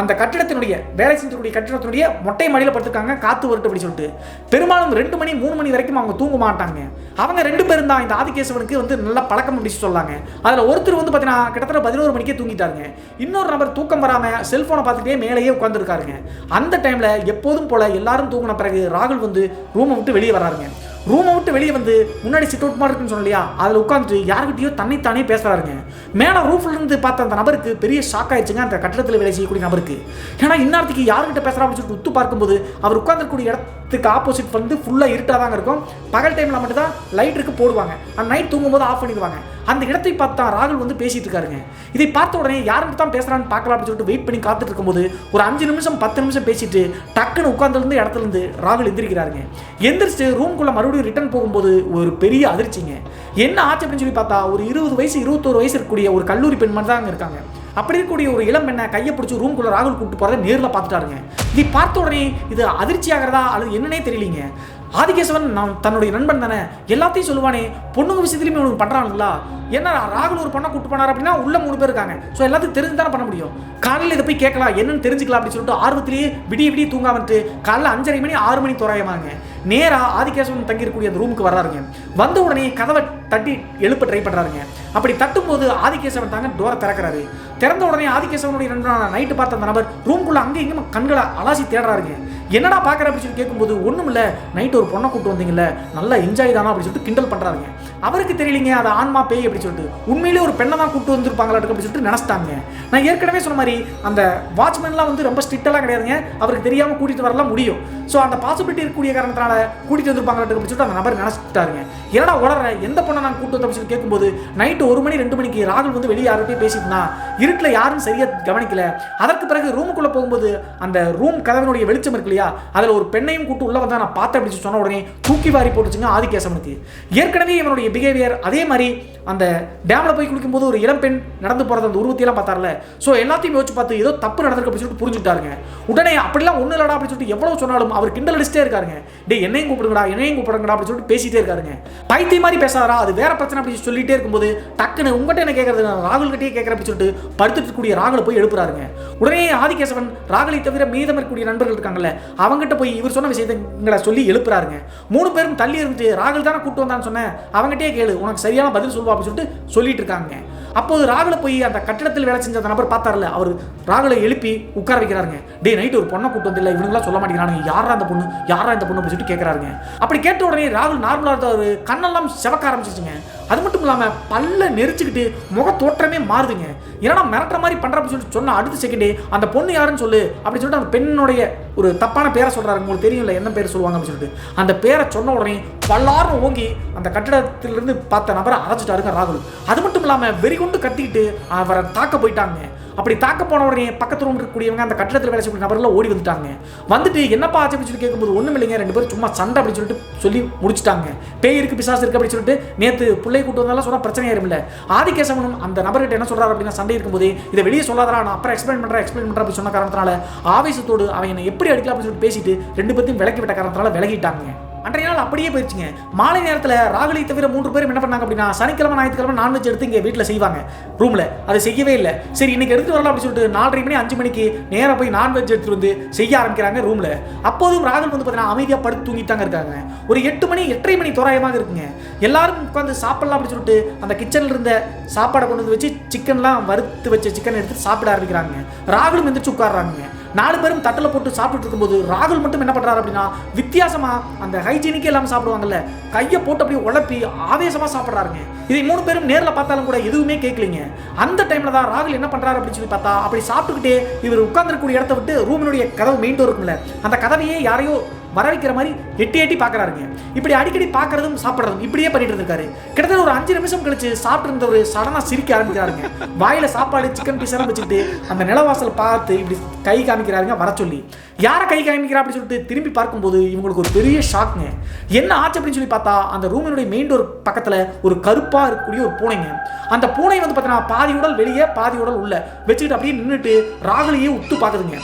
அந்த கட்டிடத்தினுடைய வேலை செஞ்சக்கூடிய கட்டிடத்தினுடைய மொட்டை மாடியில் படுத்துருக்காங்க காத்து வரட்டு அப்படி சொல்லிட்டு. பெரும்பாலும் 2 மணி 3 மணி வரைக்கும் அவங்க தூங்க மாட்டாங்க. அவங்க 2 பேரும் தான் இந்த ஆதிகேசவனுக்கு வந்து நல்ல பழக்கம் அப்படின்னு சொல்லாங்க. அதில் ஒருத்தர் வந்து பார்த்தீங்கன்னா கிட்டத்தட்ட 11 மணிக்கே தூங்கிட்டாருங்க. இன்னொரு நபர் தூக்கம் வராமல் செல்ஃபோனை பார்த்துட்டே மேலேயே உட்காந்துருக்காருங்க. அந்த டைமில் எப்போதும் போல எல்லாரும் தூங்கின பிறகு ராகுல் வந்து ரூமை விட்டு வெளியே வராருங்க. ரூமை விட்டு வெளியே வந்து முன்னாடி சிட் அவுட் மாதிரி இருக்குன்னு சொன்ன இல்லையா, அதில் உட்காந்துட்டு யாருக்கிட்டையோ தன்னைத்தானே பேசுறாருங்க. மேலே ரூஃப்ல இருந்து பார்த்த அந்த நபருக்கு பெரிய ஷாக் ஆயிடுச்சுங்க, அந்த கட்டிடத்தில் வேலை செய்யக்கூடிய நபருக்கு. ஏன்னா இந்நேரத்துக்கு யாருக்கிட்ட பேசுறா அப்படின்னு சொல்லிட்டு உத்து பார்க்கும்போது அவர் உட்காந்துருக்கூடிய இடத்துக்கு ஆப்போசிட் வந்து ஃபுல்லாக இருட்டாக தாங்க இருக்கும். பகல் டைமில் மட்டும் தான் லைட் இருக்கு போடுவாங்க, அந்த நைட் தூங்கும்போது ஆஃப் பண்ணிடுவாங்க. அந்த இடத்தை பார்த்தா ராகுல் வந்து பேசிட்டு இருக்காருங்க. இதை பார்த்த உடனே யாருக்கு தான் பேசுறான்னு பார்க்கலாம் அப்படின்னு சொல்லிட்டு வெயிட் பண்ணி காத்துட்டு இருக்கும்போது ஒரு 5 நிமிஷம் 10 நிமிஷம் பேசிட்டு டக்குன்னு உட்கார்ந்து இடத்துல இருந்து ராகுல் எந்திரிக்கிறாருங்க. எந்திரிச்சு ரூம்குள்ள மறுபடியும் ரிட்டர்ன் போகும்போது ஒரு பெரிய அதிர்ச்சிங்க. என்ன ஆச்சு அப்படின்னு சொல்லி பார்த்தா ஒரு 20 வயசு 21 வயசு இருக்கக்கூடிய ஒரு கல்லூரி பெண்மணி தான் அங்கே இருக்காங்க. அப்படி இருக்கக்கூடிய ஒரு இளம் பெண்ணை கையை பிடிச்சி ரூம்குள்ள ராகுல் கூப்பிட்டு போறதை நேரில் பார்த்துட்டாருங்க. இதை பார்த்த உடனே இது அதிர்ச்சி ஆகிறதா அல்லது என்னன்னே தெரியலீங்க. ஆதிகேசவன் தன்னுடைய நண்பன் தானே எல்லாத்தையும் சொல்லுவானே, பொண்ணுங்க விஷயத்துலையுமே இவனுக்கு பண்ணுறாங்களா, என்ன ராகுல் ஒரு பொண்ணை கூட்டு போனார் அப்படின்னா உள்ள 3 பேர் இருக்காங்க. ஸோ எல்லாத்துக்கும் தெரிஞ்சு தானே பண்ண முடியும். காலையில் இதை போய் கேட்கலாம் என்னன்னு தெரிஞ்சுக்கலாம் அப்படின்னு சொல்லிட்டு ஆர்வத்திலேயே விடிய தூங்கா வந்துட்டு காலைல 5:30 மணி 6 மணி தோராயமாங்க நேராக ஆதிகேசவன் தங்கியிருக்கக்கூடிய அந்த ரூமுக்கு வர்றாருங்க. வந்த உடனே கதவை தட்டி எழுப்ப ட்ரை பண்ணுறாருங்க. அப்படி தட்டும்போது ஆதிகேசவன் தாங்க டோரை திறக்கிறாரு. திறந்த உடனே ஆதிகேசவனுடைய நண்பனான நைட்டு பார்த்த அந்த நபர் ரூம்குள்ள அங்கே இங்கே கண்களை அலாசி தேடுறாருங்க. என்னடா பார்க்குற அப்படின்னு சொல்லி கேட்கும்போது ஒன்றும் இல்லை, நைட்டு ஒரு பொண்ணை கூப்பிட்டு வந்தீங்கல்ல நல்லா என்ஜாய் தானா அப்படின்னு சொல்லிட்டு கிண்டல் பண்ணுறாருங்க. அவருக்கு தெரியலிங்க அது ஆன்மா பேய் அப்படின்னு சொல்லிட்டு, உண்மையிலே ஒரு பெண்ணை தான் கூப்பிட்டு வந்திருப்பாங்களாட்டு அப்படின்னு சொல்லிட்டு நினச்சிட்டாங்க. நான் ஏற்கனவே சொன்ன மாதிரி அந்த வாட்ச்மேன்லாம் வந்து ரொம்ப ஸ்ட்ரிக்டெல்லாம் கிடையாதுங்க, அவருக்கு தெரியாமல் கூட்டிகிட்டு வரலாம் முடியும். ஸோ அந்த பாசிபிலிட்டி இருக்கக்கூடிய காரணத்தினால கூட்டிகிட்டு வந்திருப்பாங்களாட்டு அப்படின்னு சொல்லிட்டு அந்த நபர் நினச்சிட்டாருங்க. என்னடா உடற எந்த பொண்ணை நான் கூப்பிட்டு வந்தோம் அப்படின்னு சொல்லி கேட்கும்போது நைட்டு 1 மணி 2 மணிக்கு ராகுல் வந்து வெளியே யார்கிட்டையும் பேசிட்டுனா இருட்டில் யாரும் சரியாக கவனிக்கல. அதற்கு பிறகு ரூமுக்குள்ளே போகும்போது அந்த ரூம் கதவினுடைய வெளிச்சம் இருக்கு இல்லையா, அதில் ஒரு பெண்ணையும் கூட்டு உள்ள வந்தா நான் பார்த்தேன் அப்படின்னு சொன்ன உடனே தூக்கி வாரி போட்டுச்சுங்க ஆதிகேசவனுக்கு. ஏற்கனவே இவனுடைய பிஹேவியர் அதே மாதிரி அந்த டேமில் போய் குளிக்கும்போது ஒரு இளம் பெண் நடந்து போகிறது அந்த உருவத்தையெல்லாம் பார்த்தார்ல, ஸோ எல்லாத்தையும் யோசிச்சு பார்த்து ஏதோ தப்பு நடந்திருக்கு அப்படின்னு சொல்லிட்டு புரிஞ்சுட்டாருங்க. உடனே அப்படிலாம் ஒன்றும் இல்லடா அப்படின்னு சொல்லிட்டு எவ்வளோ சொன்னாலும் அவர் கிண்டல் அடிச்சிட்டே இருக்காருங்க. டே என்னையும் கூப்பிடுங்கடா அப்படின்னு சொல்லிட்டு பேசிட்டே இருக்காருங்க. பைத்திய மாதிரி பேசாரா அது வேற பிரச்சனை அப்படின்னு சொல்லிட்டே இருக்கும்போது டக்குன்னு உங்கள்கிட்ட என்ன கேட்கறது ராகுல் கிட்டே கேட்கற அப்படின்னு சொல்லிட்டு படுத்துட்டு இருக்கக்கூடிய ராகுலை போய் எழுப்புறாருங்க. உடனே ஆதிகேசவன் ராகுலை தவிர மீதம் இருக்கக்கூடிய நண்பர்கள் இருக்காங்கல்ல அவங்ககிட்ட போய் இவர் சொன்ன விஷயங்களை சொல்லி எழுப்புறாருங்க. 3 பேரும் தள்ளி இருந்துட்டு ராகுல் தானே கூப்பிட்டு வந்தான்னு சொன்னேன், அவங்ககிட்டே கேளு உனக்கு சரியான பதில் சொல்லுவா அப்படின்னு சொல்லிட்டு சொல்லிட்டு இருக்காங்க. அப்போது ராகுலை போய் அந்த கட்டிடத்தில் வேலை செஞ்ச அந்த நபர் பார்த்தார்ல, அவர் ராகுலை எழுப்பி உட்கார வைக்கிறாருங்க. டே நைட்டு ஒரு பொண்ணை கூட்டு வந்தில்ல இவனுங்களாம் சொல்ல மாட்டேங்கிறாங்க, யாரா இந்த பொண்ணு அப்படின்னு சொல்லிட்டு கேட்கறாருங்க. அப்படி கேட்ட உடனே ராகுல் நார்மலாக இருந்த கண்ணெல்லாம் செவக்க ஆரம்பிச்சிச்சுங்க. அது மட்டும் இல்லாமல் பல்ல நெரிச்சுக்கிட்டு முக தோற்றமே மாறுதுங்க. ஏன்னா மிரட்டுற மாதிரி பண்ற அப்படின்னு சொல்லிட்டு சொன்ன அடுத்த செகண்டே அந்த பொண்ணு யாருன்னு சொல்லு அப்படின்னு சொல்லிட்டு அந்த பெண்ணுடைய ஒரு தப்பான பேரை சொல்றாரு. உங்களுக்கு தெரியும்ல என்ன பேர் சொல்லுவாங்க அப்படின்னு சொல்லிட்டு அந்த பேரை சொன்ன உடனே பல்லாரும் ஓங்கி அந்த கட்டிடத்திலிருந்து பார்த்த நபரை அரைச்சிட்டாருங்க ராகுல். அது மட்டும் இல்லாமல் வெறிகொண்டு கத்திக்கிட்டு அவரை தாக்க போயிட்டாங்க. அப்படி தாக்க போன உடனே பக்கத்து ரூம் இருக்கக்கூடியவங்க அந்த கட்டிடத்தில் வேலை செய்யக்கூடிய நபர்லாம் ஓடி வந்துட்டாங்க. வந்துட்டு என்னப்பா ஆச்சு அப்படின்னு சொல்லி கேட்கும்போது ஒன்றும் இல்லைங்க, 2 பேரும் சும்மா சண்டை அப்படின்னு சொல்லிட்டு சொல்லி முடிச்சுட்டாங்க. பேய் இருக்கு பிசாசு இருக்கு அப்படின்னு சொல்லிட்டு நேற்று பிள்ளை கூட்டு வந்தாலும் சொன்னால் பிரச்சனை ஆயிருமில்ல. ஆதிகேசவனும் அந்த நபர்கிட்ட என்ன சொல்றாரு அப்படின்னா சண்டை இருக்கும்போது இதை வெளியே சொல்லாதரா நான் அப்புறம் எக்ஸ்பிளைன் பண்றேன் அப்படின்னு சொன்ன காரணத்தினால ஆவேசத்தோடு அவன் என்னை எப்படி அடிக்கலாம் அப்படின்னு சொல்லிட்டு பேசிட்டு 2 பேர்த்தையும் விலக்கி விட்ட காரணத்தினால விலகிட்டாங்க. அன்றைய நாள் அப்படியே போயிடுச்சுங்க. மாலை நேரத்தில் ராகுலை தவிர 3 பேரும் என்ன பண்ணாங்க அப்படின்னா சனிக்கிழமை ஞாயிற்றுக்கிழமை நான்வெஜ் எடுத்து இங்கே வீட்டில் செய்வாங்க ரூமில். அதை செய்யவே இல்லை. சரி இன்னைக்கு எடுத்துட்டு வரலாம் அப்படின்னு சொல்லிட்டு 4:30 மணி 5 மணிக்கு நேராக போய் நான்வெஜ் எடுத்துட்டு வந்து செய்ய ஆரம்பிக்கிறாங்க ரூமில். அப்போதும் ராகுல் வந்து பார்த்தீங்கன்னா அமைதியாக படுத்து தூங்கிட்டாங்க இருக்காங்க. ஒரு 8 மணி 8:30 மணி தோராயமாக இருக்குங்க. எல்லாரும் உட்காந்து சாப்பிடலாம் அப்படின்னு சொல்லிட்டு அந்த கிச்சனில் இருந்த சாப்பாடை கொண்டு வந்து வச்சு சிக்கன்லாம் வறுத்து வச்ச சிக்கன் எடுத்து சாப்பிட ஆரம்பிக்கிறாங்க. ராகுலும் எந்திரிச்சு உட்காடுறாங்க. 4 பேரும் தட்டில் போட்டு சாப்பிட்டு இருக்கும்போது ராகுல் மட்டும் என்ன பண்றாரு அப்படின்னா வித்தியாசமா அந்த ஹைஜீனிக்கே இல்லாமல் சாப்பிடுவாங்கல்ல, கையை போட்டு அப்படியே உழப்பி ஆவேசமா சாப்பிட்றாருங்க. இதை 3 பேரும் நேரில் பார்த்தாலும் கூட எதுவுமே கேட்கலீங்க. அந்த டைம்ல தான் ராகுல் என்ன பண்றாரு அப்படின்னு சொல்லி பார்த்தா, அப்படி சாப்பிட்டுக்கிட்டே இவர் உட்கார்ந்துருக்கூடிய இடத்த விட்டு ரூமினுடைய கதவு மெயின் டோர் இருக்குல்ல, அந்த கதவையே யாரையோ வர வைக்கிற மாதிரி எட்டி எட்டி பார்க்குறாருங்க. இப்படி அடிக்கடி பார்க்கறதும் சாப்பிட்றதும் இப்படியே பண்ணிட்டு இருக்காரு. கிட்டத்தட்ட ஒரு 5 நிமிஷம் கழிச்சு சாப்பிட்டு இருந்தவர் சடனாக சிரிக்க ஆரம்பிக்கிறாருங்க. வாயில சாப்பாடு சிக்கன் பீஸ் எல்லாம் வச்சுக்கிட்டு அந்த நிலவாசல் பார்த்து இப்படி கை காமிக்கிறாருங்க வர சொல்லி. யாரை கை காமிக்கிறா அப்படின்னு சொல்லிட்டு திரும்பி பார்க்கும்போது இவங்களுக்கு ஒரு பெரிய ஷாக்குங்க. என்ன ஆச்சு அப்படின்னு சொல்லி பார்த்தா, அந்த ரூமினுடைய மெயின் டோர் பக்கத்தில் ஒரு கருப்பாக இருக்கக்கூடிய ஒரு பூனைங்க. அந்த பூனை வந்து பார்த்தீங்கன்னா பாதி உடல் வெளியே பாதி உடல் உள்ள வச்சுக்கிட்டு அப்படியே நின்றுட்டு ராகுலையே உத்து பார்க்குதுங்க.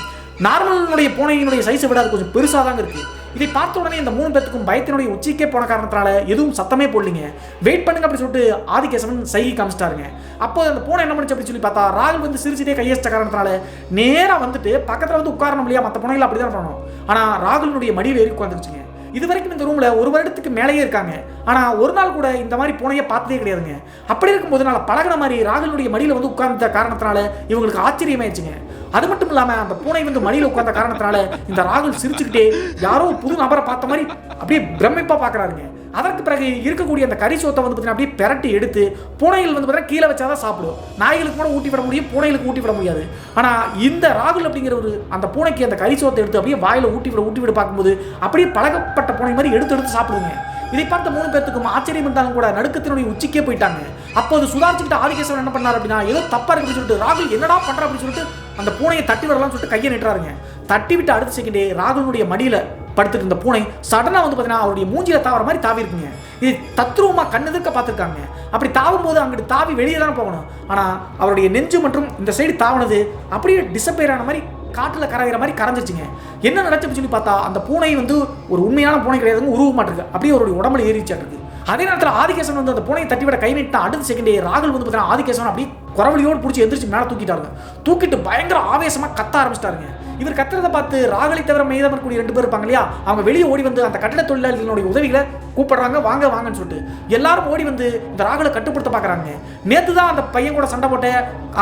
நார்மலுடைய பூனையினுடைய சைஸை விட அது கொஞ்சம் பெருசாக தாங்க இருக்கு. இதை பார்த்த உடனே இந்த 3 பேத்துக்கும் பயத்தினுடைய உச்சிக்கே போன காரணத்தினால எதுவும் சத்தமே போடலிங்க. வெயிட் பண்ணுங்க அப்படி சொல்லிட்டு ஆதிகேசவன் சைகை காமிச்சிட்டாருங்க. அப்போ அந்த பூனை என்ன பண்ணுச்சு அப்படின்னு சொல்லி பார்த்தா, ராகுல் வந்து சிரிச்சிட்டே கையெழுத்த காரணத்தினால நேராக வந்துட்டு பக்கத்தில் வந்து உட்காரணும் இல்லையா, மற்ற பூனைகள் அப்படி தான் பண்ணணும். ஆனால் ராகுலினுடைய மடியில் ஏறி உட்காந்துருச்சுங்க. இது வரைக்கும் இந்த ரூம்ல 1 வருடத்துக்கு மேலேயே இருக்காங்க. ஆனால் ஒரு நாள் கூட இந்த மாதிரி பூனையை பார்த்ததே கிடையாதுங்க. அப்படி இருக்கும்போது நான் பழகின மாதிரி ராகுலுடைய மடியில் வந்து உட்கார்ந்த காரணத்தினால இவங்களுக்கு ஆச்சரியமாயிடுச்சுங்க. அது மட்டும் இல்லாமல் அந்த பூனை வந்து மடியில் உட்கார்ந்த காரணத்தினால இந்த ராகுல் சிரிச்சுக்கிட்டே யாரோ புது நபரை பார்த்த மாதிரி அப்படியே பிரமிப்பாக பார்க்குறாருங்க. அதற்கு பிறகு இருக்கக்கூடிய அந்த கறி சோத்தை வந்து பார்த்தீங்கன்னா அப்படியே பெரட்டி எடுத்து பூனைகள் வந்து பார்த்தீங்கன்னா கீழே வச்சாதான் சாப்பிடும். நாய்களுக்கு கூட ஊட்டி விட முடியும், பூனைகளுக்கு ஊட்டி விட முடியாது. ஆனால் இந்த ராகுல் அப்படிங்கிற ஒரு அந்த பூனைக்கு அந்த கறி சோத்தை எடுத்து அப்படியே வாயில் ஊட்டி விட பார்க்கும்போது அப்படியே பழகப்பட்ட பூனை மாதிரி எடுத்து சாப்பிடுங்க. இதை பார்த்த 3 பேத்துக்கும் ஆச்சரியம் இருந்தாலும் கூட நடுக்கத்தினுடைய உச்சிக்கே போயிட்டாங்க. அப்போது சுதாரிச்சுக்கிட்ட ஆதிகேசவன் என்ன பண்ணார் அப்படின்னா, ஏதோ தப்பா இருக்கு சொல்லிட்டு ராகுல் என்னடா பண்ற அப்படின்னு சொல்லிட்டு அந்த பூனையை தட்டி விடலாம்னு சொல்லிட்டு கையை நிட்டுறாருங்க. தட்டி விட்டு அடுத்த செகண்டே ராகுலுடைய மடியில படுத்துட்டு இருந்த பூனை சடனா வந்து பார்த்தீங்கன்னா அவருடைய மூஞ்சில தாவற மாதிரி தாவி இருக்குங்க. இது தத்ரூபமா கண்ணெதிர்க்க பார்த்துருக்காங்க. அப்படி தாவும் போது அங்கிட்டு தாவி வெளியே தான் போகணும். ஆனால் அவருடைய நெஞ்சு மற்றும் இந்த சைடு தாவனது அப்படியே டிசப்பேர் ஆன மாதிரி காட்டில் கரைகிற மாதிரி கரைஞ்சிச்சுங்க. என்ன நடந்துச்சு சொல்லி பார்த்தா, அந்த பூனை வந்து ஒரு உண்மையான பூனை கிடையாதுங்க, உருவ மாட்டிருக்கு, அப்படியே அவருடைய உடம்புல ஏறிச்சாட்டிருக்கு. அதே நேரத்தில் ஆதிகேசவன் வந்து அந்த பூனையை தட்டி விட கை நீட்டா அடுத்த செகண்டே ராகுல் வந்து பார்த்தீங்கன்னா ஆதிகேசவன் அப்படியே குறவழியோடு பிடிச்சி எந்திரிச்சு மேலே தூக்கிட்டாருங்க. தூக்கிட்டு பயங்கர ஆவேசமாக கத்த ஆரம்பிச்சிட்டாருங்க. இவர் கத்துறதை பார்த்து ராகுலை தவிர மீதம் இருக்கக்கூடிய 2 பேர் இருப்பாங்க இல்லையா, அவங்க வெளியே ஓடி வந்து அந்த கட்டிட தொழிலாளிகளுடைய உதவிகளை கூப்பிடுறாங்க, வாங்க வாங்கன்னு சொல்லிட்டு எல்லாரும் ஓடி வந்து இந்த ராகுலை கட்டுப்படுத்த பார்க்குறாங்க. நேற்று தான் அந்த பையன் கூட சண்டை போட்ட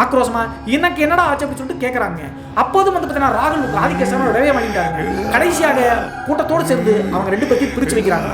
ஆக்ரோஷமா எனக்கு என்னடா ஆச்சு அப்படின்னு சொல்லிட்டு கேட்குறாங்க. அப்போதும் வந்து பார்த்தீங்கன்னா ராகுல் ஆதிகேசவன் விடவே மாட்டேங்கிறாங்க. கடைசியாக கூட்டத்தோடு சேர்ந்து அவங்க 2 பேர்த்தையும் பிரித்து வைக்கிறாங்க.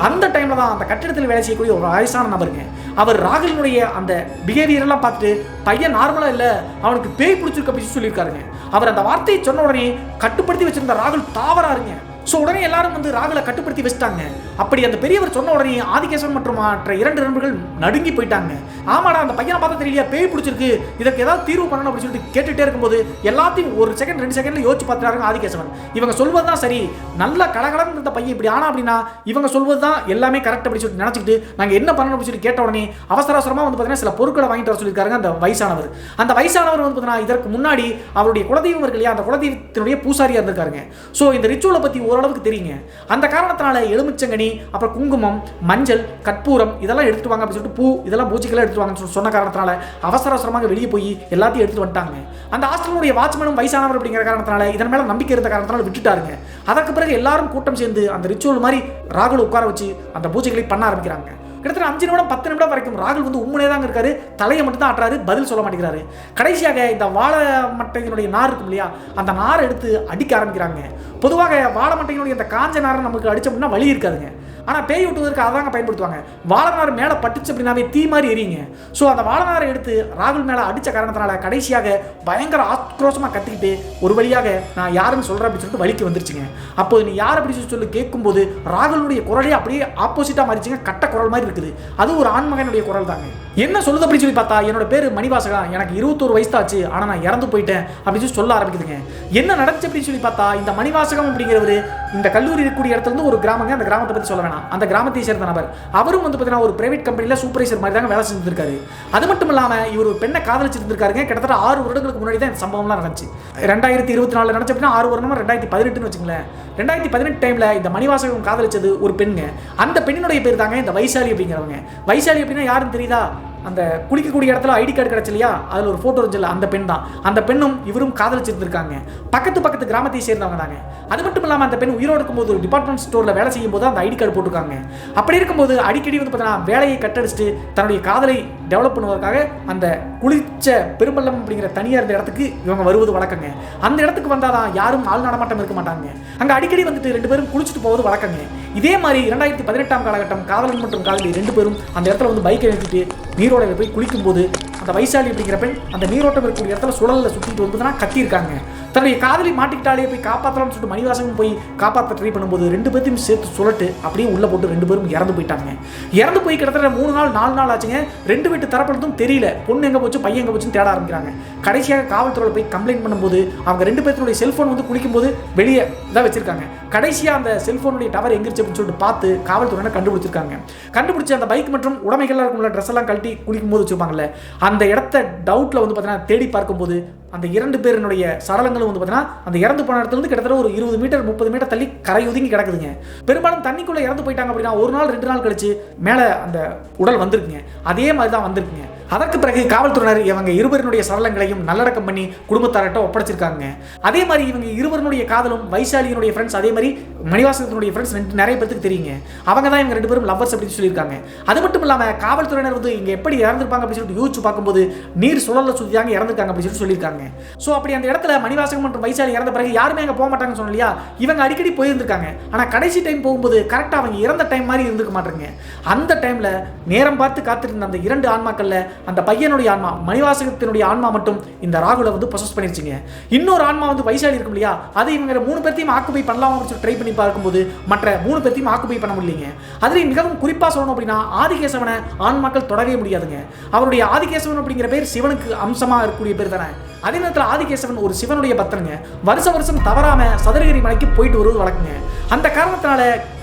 அந்த டைம்ல தான் அந்த கட்டிடத்தில் வேலை செய்யக்கூடிய ஒரு வயசான நபருங்க, அவர் ராகுலினுடைய அந்த பிஹேவியர் எல்லாம் பார்த்துட்டு பையன் நார்மலா இல்ல, அவனுக்கு பேய் பிடிச்சிருக்கு அப்படின்னு சொல்லியிருக்காருங்க. அவர் அந்த வார்த்தையை சொன்ன உடனே கட்டுப்படுத்தி வச்சிருந்த ராகுல் தாவறாருங்க. ஸோ உடனே எல்லாரும் வந்து ராகுலை கட்டுப்படுத்தி வச்சுட்டாங்க. அப்படி அந்த பெரியவர் சொன்ன உடனே ஆதிகேசவன் மற்றும் மற்ற 2 நண்பர்கள் நடுங்கி போயிட்டாங்க. ஆமாடா அந்த பையனை பார்த்தா தெரியலையா, பேய் பிடிச்சிருக்கு, இதற்கு ஏதாவது தீர்வு பண்ணணும் அப்படின்னு சொல்லிட்டு கேட்டுட்டே இருக்கும்போது எல்லாத்தையும் 1 செகண்ட் 2 செகண்ட்ல யோசிச்சு பார்த்துறாங்க ஆதிகேசவன். இவங்க சொல்வது தான் சரி, நல்ல கலகலன்னு இருந்த பையன் இப்படி ஆனா அப்படின்னா இவங்க சொல்வது தான் எல்லாமே கரெக்ட் அப்படின்னு சொல்லிட்டு நினைச்சிட்டு நாங்கள் என்ன பண்ணணும் அப்படின்னு சொல்லி கேட்ட உடனே அவசரமாக வந்து பார்த்தீங்கன்னா சில பொருட்களை வாங்கிட்டு வர சொல்லியிருக்காங்க அந்த வயசானவர். அந்த வயசானவர் வந்து பார்த்தீங்கன்னா இதற்கு முன்னாடி அவருடைய குலதெய்வம் இருக்கு இல்லையா, அந்த குலதெய்வத்தினுடைய பூசாரியா இருந்திருக்காருங்க. ஸோ இந்த ரிச்சுவலை பற்றி ஓரளவுக்கு தெரியுங்க. அந்த காரணத்தினால எலுமிச்சங்கனி, அப்புறம் குங்குமம், மஞ்சள், கற்பூரம் இதெல்லாம் எடுத்துட்டு வாங்க அப்படின்னு சொல்லிட்டு பூ இதெல்லாம் பூச்சிக்கெல்லாம் எடுத்துட்டு வாங்கன்னு சொன்ன காரணத்தினால அவசரமாக வெளியே போய் எல்லாத்தையும் எடுத்துட்டு வந்துட்டாங்க. அந்த ஹாஸ்டலுடைய வாட்ச்மேனும் வயசானவர் அப்படிங்கிற காரணத்தினால இதன் மேல நம்பிக்கை இருந்த காரணத்தினால விட்டுட்டாருங்க. அதற்கு பிறகு எல்லாரும் கூட்டம் சேர்ந்து அந்த ரிச்சுவல் மாதிரி ராகுல் உட்கார வச்சு அந்த பூஜைகளை பண்ண ஆரம்பிக்கிறாங்க. கிட்டத்தட்ட 5 நிமிடம் 10 நிமிடம் வரைக்கும் ராகுல் வந்து உண்மையே தாங்க இருக்காரு, தலையை மட்டும் தான் ஆட்டுறாரு, பதில் சொல்ல மாட்டேங்கிறாரு. கடைசியாக இந்த வாழை மட்டையினுடைய நார் இருக்கும் இல்லையா, அந்த நாரை எடுத்து அடிக்க ஆரம்பிக்கிறாங்க. பொதுவாக வாழை மட்டையினுடைய அந்த காஞ்ச நாரை நமக்கு அடிச்சோம்னா வலி இருக்காதுங்க. ஆனால் பேய் விட்டுவதற்கு அதாங்க பயன்படுத்துவாங்க. வாழைநார் மேலே பட்டுச்சு அப்படின்னாவே தீ மாதிரி எரியுங்க. ஸோ அந்த வாழைநாரை எடுத்து ராகுல் மேலே அடித்த காரணத்தினால கடைசியாக பயங்கர ஆக்ரோஷமாக கத்திக்கிட்டு ஒரு வழியாக நான் யாருன்னு சொல்கிறேன் அப்படின்னு சொல்லிட்டு வலிக்கு வந்துருச்சுங்க. அப்போது நீ யார் அப்படின்னு சொல்லி கேட்கும்போது ராகுலுடைய குரலே அப்படியே ஆப்போசிட்டாக மாறிச்சுங்க, கட்ட குரல் மாதிரி இருக்குது. அது ஒரு ஆண்மகனுடைய குரல் தாங்க. என்ன சொல்லுது அப்படின்னு சொல்லி பார்த்தா, என்னோட பேர் மணிவாசகா, எனக்கு 21 வயசு ஆச்சு, ஆனால் நான் இறந்து போயிட்டேன் அப்படின்னு சொல்லி சொல்ல ஆரம்பிக்குதுங்க. என்ன நடந்துச்சு அப்படின்னு சொல்லி பார்த்தா, இந்த மணிவாசகம் அப்படிங்கிறவர் இந்த கல்லூரி இருக்கக்கூடிய இடத்துல இருந்து ஒரு கிராமங்க, அந்த கிராமத்தை பற்றி சொல்ல வேணாம், அந்த கிராமத்தை சேர்ந்த நபர். அவரும் வந்து பார்த்தீங்கன்னா ஒரு பிரைவேட் கம்பெனியில் சூப்பர்வைசர் மாதிரி தாங்க வேலை செஞ்சிருக்காரு. அது மட்டும் இல்லாமல் இவர் ஒரு பெண்ணை காதலிச்சிருந்திருக்காருங்க. கிட்டத்தட்ட 6 வருடங்களுக்கு முன்னாடி தான் இந்த சம்பவம்லாம் நடந்துச்சு. 2024 நடந்துச்சு அப்படின்னா 6 வருடமா 2018 வச்சுங்களேன். 2018 டைம்ல இந்த மணிவாசகம் காதலிச்சது ஒரு பெண்ணுங்க. அந்த பெண்ணினுடைய பேர் தாங்க இந்த வைசாலி அப்படிங்கிறவங்க. வைசாலி அப்படின்னா யாருன்னு தெரியுதா? அந்த குளிக்கக்கூடிய இடத்துல ஐடி கார்டு கிடச்சி இல்லையா, அதில் ஒரு ஃபோட்டோ இருந்துச்சு, அந்த பெண் தான். அந்த பெண்ணும் இவரும் காதலிச்சிருந்திருக்காங்க. பக்கத்து கிராமத்தை சேர்ந்தவங்க தாங்க. அது மட்டும் இல்லாமல் அந்த பெண் உயிரோடு இருக்கும்போது ஒரு டிபார்ட்மெண்ட் ஸ்டோரில் வேலை செய்யும் போது அந்த ஐடி கார்டு போட்டிருக்காங்க. அப்படி இருக்கும்போது அடிக்கடி வந்து பார்த்தீங்கன்னா வேலையை கட்டடிச்சுட்டு தன்னுடைய காதலை டெவலப் பண்ணுவதற்காக அந்த குளிச்ச பெரும்பள்ளம் அப்படிங்கிற தனியார் இருந்த இடத்துக்கு இவங்க வருவது வழக்கங்க. அந்த இடத்துக்கு வந்தால் தான் யாரும் ஆள் நடமாட்டம் இருக்க மாட்டாங்க. அங்கே அடிக்கடி வந்துட்டு 2 பேரும் குளிச்சுட்டு போவது வழக்கங்க. இதே மாதிரி 2018 காலகட்டம் காதலன் மற்றும் காதலி 2 பேரும் அந்த இடத்துல வந்து பைக்கை எடுத்துட்டு நீரோடையில் போய் குளிக்கும்போது அந்த வைசாலி அப்படிங்கிற பெண் அந்த நீரோட்டம் இருக்கக்கூடிய இடத்துல சுழலில் சுற்றிட்டு வந்து கத்தியிருக்காங்க. தன்னுடைய காதலி மாட்டிக்கிட்டாலே போய் காப்பாற்றலாம்னு சொல்லிட்டு மணிவாசகம் போய் காப்பாற்ற ட்ரை பண்ணும்போது 2 பேர்த்தையும் சேர்த்து சுழட்டு அப்படியே உள்ள போட்டு 2 பேரும் இறந்து போயிட்டாங்க. இறந்து போய் கிட்டத்தட்ட 3 நாள் 4 நாள் ஆச்சுங்க. 2 வீட்டு தரப்படுத்தும் தெரியல, பொண்ணு எங்கே போச்சு பையன் எங்கே போச்சுன்னு தேட ஆரம்பிக்கிறாங்க. கடைசியாக காவல்துறையில் போய் கம்ப்ளைண்ட் பண்ணும்போது அவங்க 2 பேர்த்துடைய செல்ஃபோன் வந்து குளிக்கும்போது வெளியே தான் வச்சிருக்காங்க. கடைசியாக அந்த செல்ஃபோனுடைய டவர் எங்கிருச்சு அப்படின்னு சொல்லிட்டு பார்த்து காவல்துறையினர் கண்டுபிடிச்சிருக்காங்க. கண்டுபிடிச்சி அந்த பைக் மற்றும் உடைமைகள்லாம் இருக்கும்ல, ட்ரெஸ் எல்லாம் கழட்டி குளிக்கும்போது வச்சுருப்பாங்கல்ல, அந்த இடத்த டவுட்டில் வந்து பார்த்தீங்கன்னா தேடி பார்க்கும்போது அந்த 2 பேருடைய சடலங்களும் வந்து பார்த்தீங்கன்னா அந்த இறந்து போன இடத்துல இருந்து கிட்டத்தட்ட ஒரு 20 மீட்டர் 30 மீட்டர் தள்ளி கரை ஒதுங்கி கிடக்குதுங்க. பெரும்பாலும் தண்ணிக்குள்ளே இறந்து போயிட்டாங்க அப்படின்னா 1 நாள் 2 நாள் கழிச்சு மேலே அந்த உடல் வந்திருக்குங்க. அதே மாதிரி தான் வந்திருக்குங்க. அதற்கு பிறகு காவல்துறையினர் இவங்க இருவருடைய சடலங்களையும் நல்லடக்கம் பண்ணி குடும்பத்தார்கிட்ட ஒப்படைச்சிருக்காங்க. அதே மாதிரி இவங்க இருவருடைய காதலும் வைசாலியினுடைய ஃப்ரெண்ட்ஸ், அதே மாதிரி மணிவாசகத்தினுடைய ஃப்ரெண்ட்ஸ் நிறைய பேருக்கு தெரியுங்க. அவங்க தான் இவங்க 2 பேரும் லவ்வர்ஸ் அப்படின்னு சொல்லியிருக்காங்க. அது மட்டும் இல்லாமல் காவல்துறையினர் வந்து இங்கே எப்படி இறந்துருப்பாங்க அப்படின்னு சொல்லிட்டு யோசிச்சு பார்க்கும்போது நீர் சுழலில் சுற்றி தாங்க இறந்துருக்காங்க அப்படின்னு சொல்லியிருக்காங்க. ஸோ அப்படி அந்த இடத்துல மணிவாசகம் மற்றும் வைசாலி இறந்த பிறகு யாருமே அங்கே போக மாட்டாங்கன்னு சொன்னலையா, இவங்க அடிக்கடி போயிருந்திருக்காங்க. ஆனால் கடைசி டைம் போகும்போது கரெக்டாக அவங்க இறந்த டைம் மாதிரி இருந்துக்க மாட்டாங்க. அந்த டைமில் நேரம் பார்த்து காத்திருந்த அந்த 2 ஆன்மாக்களில் அந்த பையனுடைய ஆன்மா மணிவாசகத்தினுடைய ஆன்மா மட்டும் இந்த ராகுலை வந்து பொசஸ் பண்ணிருச்சுங்க. இன்னொரு ஆன்மா வந்து வைசாலி இருக்கும் இல்லையா, அது இவங்க 3 பேர்த்தையும் ஆக்குபை பண்ணலாம் அப்படின்னு ட்ரை பண்ணி பார்க்கும்போது மற்ற 3 பேர்த்தையும் ஆக்குபை பண்ண முடியலைங்க. அதில் மிகவும் குறிப்பாக சொல்லணும் அப்படின்னா ஆதிகேசவனை ஆன்மாக்கள் தொடவே முடியாதுங்க. அவருடைய ஆதிகேசவன் அப்படிங்கிற பேர் சிவனுக்கு அம்சமாக இருக்கக்கூடிய பேர் தானே. அதே நேரத்தில் ஆதிகேசவன் ஒரு சிவனுடைய பக்தனுங்க. வருஷம் தவறாம சதுரகிரி மலைக்கு போயிட்டு வருவது வழக்குங்க. அந்த காரணத்தினால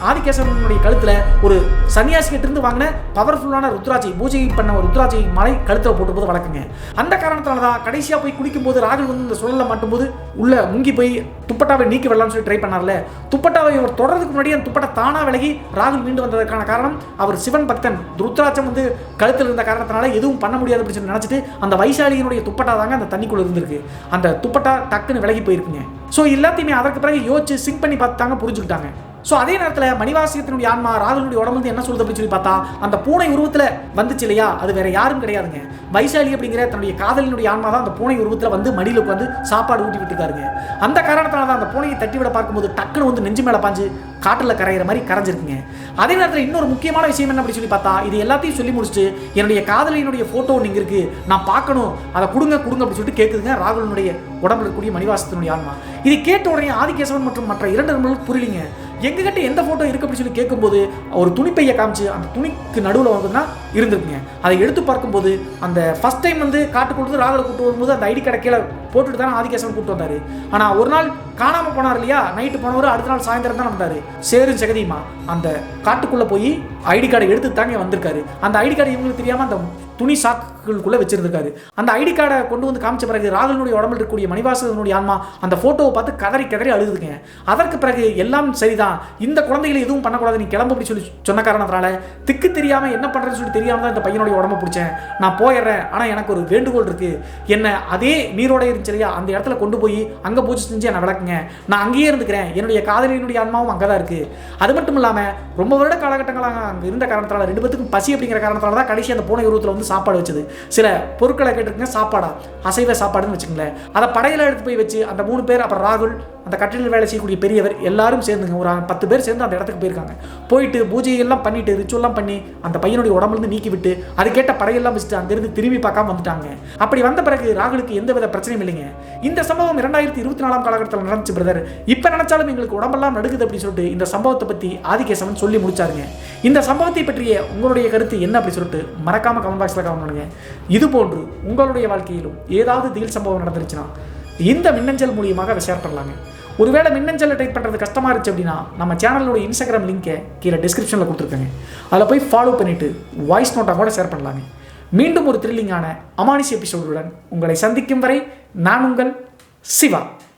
ஆதிகேசவனுடைய கழுத்துல ஒரு சன்னியாசி கிட்ட இருந்து வாங்கின பவர்ஃபுல்லான ருத்ராட்சி, பூஜை பண்ண ஒரு ருத்ராட்சி மலை கழுத்துல போட்டு போது வழக்குங்க. அந்த காரணத்தினால தான் கடைசியா போய் குளிக்கும் போது ராகுல் வந்து இந்த சுழல மாட்டும் போது உள்ள முங்கி போய் துப்பட்டாவை நீக்கி விடலாம்னு சொல்லி ட்ரை பண்ணார்ல, துப்பட்டாவை இவர் தொடர்றதுக்கு முன்னாடி அந்த துப்பட்டா தானா விலகி ராகுல் மீண்டு வந்ததற்கான காரணம் அவர் சிவன் பக்தன், ருத்ராட்சம் வந்து கழுத்தில் இருந்த காரணத்தினால எதுவும் பண்ண முடியாது அப்படின்னு சொல்லி நினைச்சிட்டு அந்த வைசாலியினுடைய துப்பட்டா தாங்க அந்த தண்ணிக்குள்ள இருந்திருக்கு. அந்த துப்பட்டா டக்குன்னு விலகி போயிருக்குங்க. ஸோ எல்லாத்தையுமே அதற்கு பிறகு யோசிச்சு சிங்க் பண்ணி பார்த்தாங்க, புரிஞ்சுக்கிட்டாங்க. ஸோ அதே நேரத்தில் மணிவாசகத்தினுடைய ஆன்மா ராகுலுடைய உடம்பு வந்து என்ன சொல்லுது அப்படின்னு சொல்லி பார்த்தா அந்த பூனை உருவத்தில் வந்துச்சு இல்லையா, அது வேற யாரும் கிடையாதுங்க. வைசாலி அப்படிங்கிற தன்னுடைய காதலினுடைய ஆன்மா தான் அந்த பூனை உருவத்தில் வந்து மடியில் உட்காந்து சாப்பாடு ஊட்டி விட்டுருக்காருங்க. அந்த காரணத்தினால தான் அந்த பூனையை தட்டி விட பார்க்கும்போது டக்குன்னு வந்து நெஞ்சு மேலே பாஞ்சு காட்டில் கரையிற மாதிரி கரைஞ்சிருக்குங்க. அதே நேரத்தில் இன்னொரு முக்கியமான விஷயம் என்ன அப்படின்னு சொல்லி பார்த்தா, இது எல்லாத்தையும் சொல்லி முடிச்சுட்டு என்னுடைய காதலியினுடைய ஃபோட்டோ நீங்கள் இருக்கு, நான் பார்க்கணும், அதை கொடுங்க அப்படின்னு சொல்லிட்டு கேட்குதுங்க ராகுலனுடைய உடம்புல இருக்கக்கூடிய மணிவாசகத்தினுடைய ஆன்மா. இது கேட்ட உடனே ஆதிகேசவன் மற்றும் மற்ற 2 நண்பர்களுக்கு புரியலிங்க. எங்ககிட்ட எந்த ஃபோட்டோ இருக்குது அப்படின்னு சொல்லி கேட்கும்போது ஒரு துணிப்பையை காமிச்சு அந்த துணிக்கு நடுவில் வந்துன்னா இருந்திருக்குங்க. அதை எடுத்து பார்க்கும்போது அந்த ஃபர்ஸ்ட் டைம் வந்து காட்டு கொடுத்து ராகுலை கூட்டு வரும்போது அந்த ஐடி கடை கீழே போட்டுட்டு தானே ஆதிகேசவன் கூப்பிட்டு வந்தார். ஆனால் ஒரு நாள் காணாமல் போனார் இல்லையா, நைட்டு போனவர் அடுத்த நாள் சாயந்தரம் தான் வந்தார். சேரும் ஜெகதியுமா அந்த காட்டுக்குள்ளே போய் ஐடி கார்டை எடுத்து தாங்க வந்திருக்காரு. அந்த ஐடி கார்டு இவங்களுக்கு தெரியாமல் அந்த துணி சாக்குகளுக்குள்ளே வச்சிருந்திருக்காரு. அந்த ஐடி கார்டை கொண்டு வந்து காமிச்ச பிறகு ராகுலனுடைய உடம்பில் இருக்கக்கூடிய மணிவாசகனுடைய ஆன்மா அந்த ஃபோட்டோவை பார்த்து கதறி அழுதுங்க. அதற்கு பிறகு எல்லாம் சரிதான், இந்த குழந்தைகளை எதுவும் பண்ணக்கூடாது, நீ கிளம்பு அப்படி சொல்லி சொன்ன காரணத்தினால திக்கு தெரியாமல் என்ன பண்ணுறதுன்னு சொல்லி தெரியாமல் தான் இந்த பையனுடைய உடம்பை பிடிச்சேன், நான் போயிடுறேன், ஆனால் எனக்கு ஒரு வேண்டுகோள் இருக்குது, என்ன அதே நீரோட இருந்துச்சு இல்லையா அந்த இடத்துல கொண்டு போய் அங்கே பூஜை செஞ்சு என்னை விளக்குங்க, நான் அங்கேயே இருந்துக்கிறேன், என்னுடைய காதலியினுடைய ஆன்மாவும் அங்கே தான் இருக்குது. அது மட்டும் இல்லாமல் ரொம்ப வருட காலகட்டங்களாக அங்கே இருந்த காரணத்தினால 2 பேத்துக்கும் பசி அப்படிங்கிற காரணத்தினால தான் கடைசி அந்த பூனை உருவத்தில் வந்து சாப்பாடு வச்சது. சில பொருட்களை கேட்டுருக்குங்க, சாப்பாடா அசைவ சாப்பாடுன்னு வச்சுங்களேன். அதை படையில எடுத்து போய் வச்சு அந்த 3 பேர் அப்புறம் ராகுல் அந்த கட்டிலில் வேலை செய்யக்கூடிய பெரியவர் எல்லாரும் சேர்ந்துங்க ஒரு 10 பேர் சேர்ந்து அந்த இடத்துக்கு போயிருக்காங்க. போயிட்டு பூஜையெல்லாம் பண்ணிட்டு ரிச்சுவல்லாம் பண்ணி அந்த பையனுடைய உடம்புலேருந்து நீக்கி விட்டு அது கேட்ட படையெல்லாம் வச்சுட்டு அங்கிருந்து திரும்பி பார்க்காம வந்துட்டாங்க. அப்படி வந்த பிறகு ராகுலுக்கு எந்தவித பிரச்சனையும் இல்லைங்க. இந்த சம்பவம் 2024 காலகட்டத்தில் நடந்துச்சு பிரதர். இப்போ நினைச்சாலும் எங்களுக்கு உடம்பெல்லாம் நடுக்குது அப்படின்னு சொல்லிட்டு இந்த சம்பவத்தை பற்றி ஆதிகேசவன் சொல்லி முடிச்சாருங்க. இந்த சம்பவத்தை பற்றிய உங்களுடைய கருத்து என்ன அப்படி சொல்லிட்டு மறக்காம கமெண்ட் பாக்ஸில் கமெண்ட் பண்ணுங்க. இது போன்று உங்களுடைய வாழ்க்கையிலும் ஏதாவது திகில் சம்பவம் நடந்துருச்சுன்னா இந்த மின்னஞ்சல் மூலியமாக ஷேர் பண்ணலாங்க. ஒருவேளை மின்னஞ்சல் டைப் பண்ணுறது கஷ்டமாக இருந்துச்சு அப்படின்னா நம்ம சேனலோட இன்ஸ்டாகிராம் லிங்கை கீழே டிஸ்கிரிப்ஷனில் கொடுத்துருக்கேங்க. அதில் போய் ஃபாலோ பண்ணிவிட்டு வாய்ஸ் நோட்டாக கூட ஷேர் பண்ணலாங்க. மீண்டும் ஒரு த்ரில்லிங்கான அமானுஷ்ய எபிசோடுடன் உங்களை சந்திக்கும் வரை நான் உங்கள் சிவா.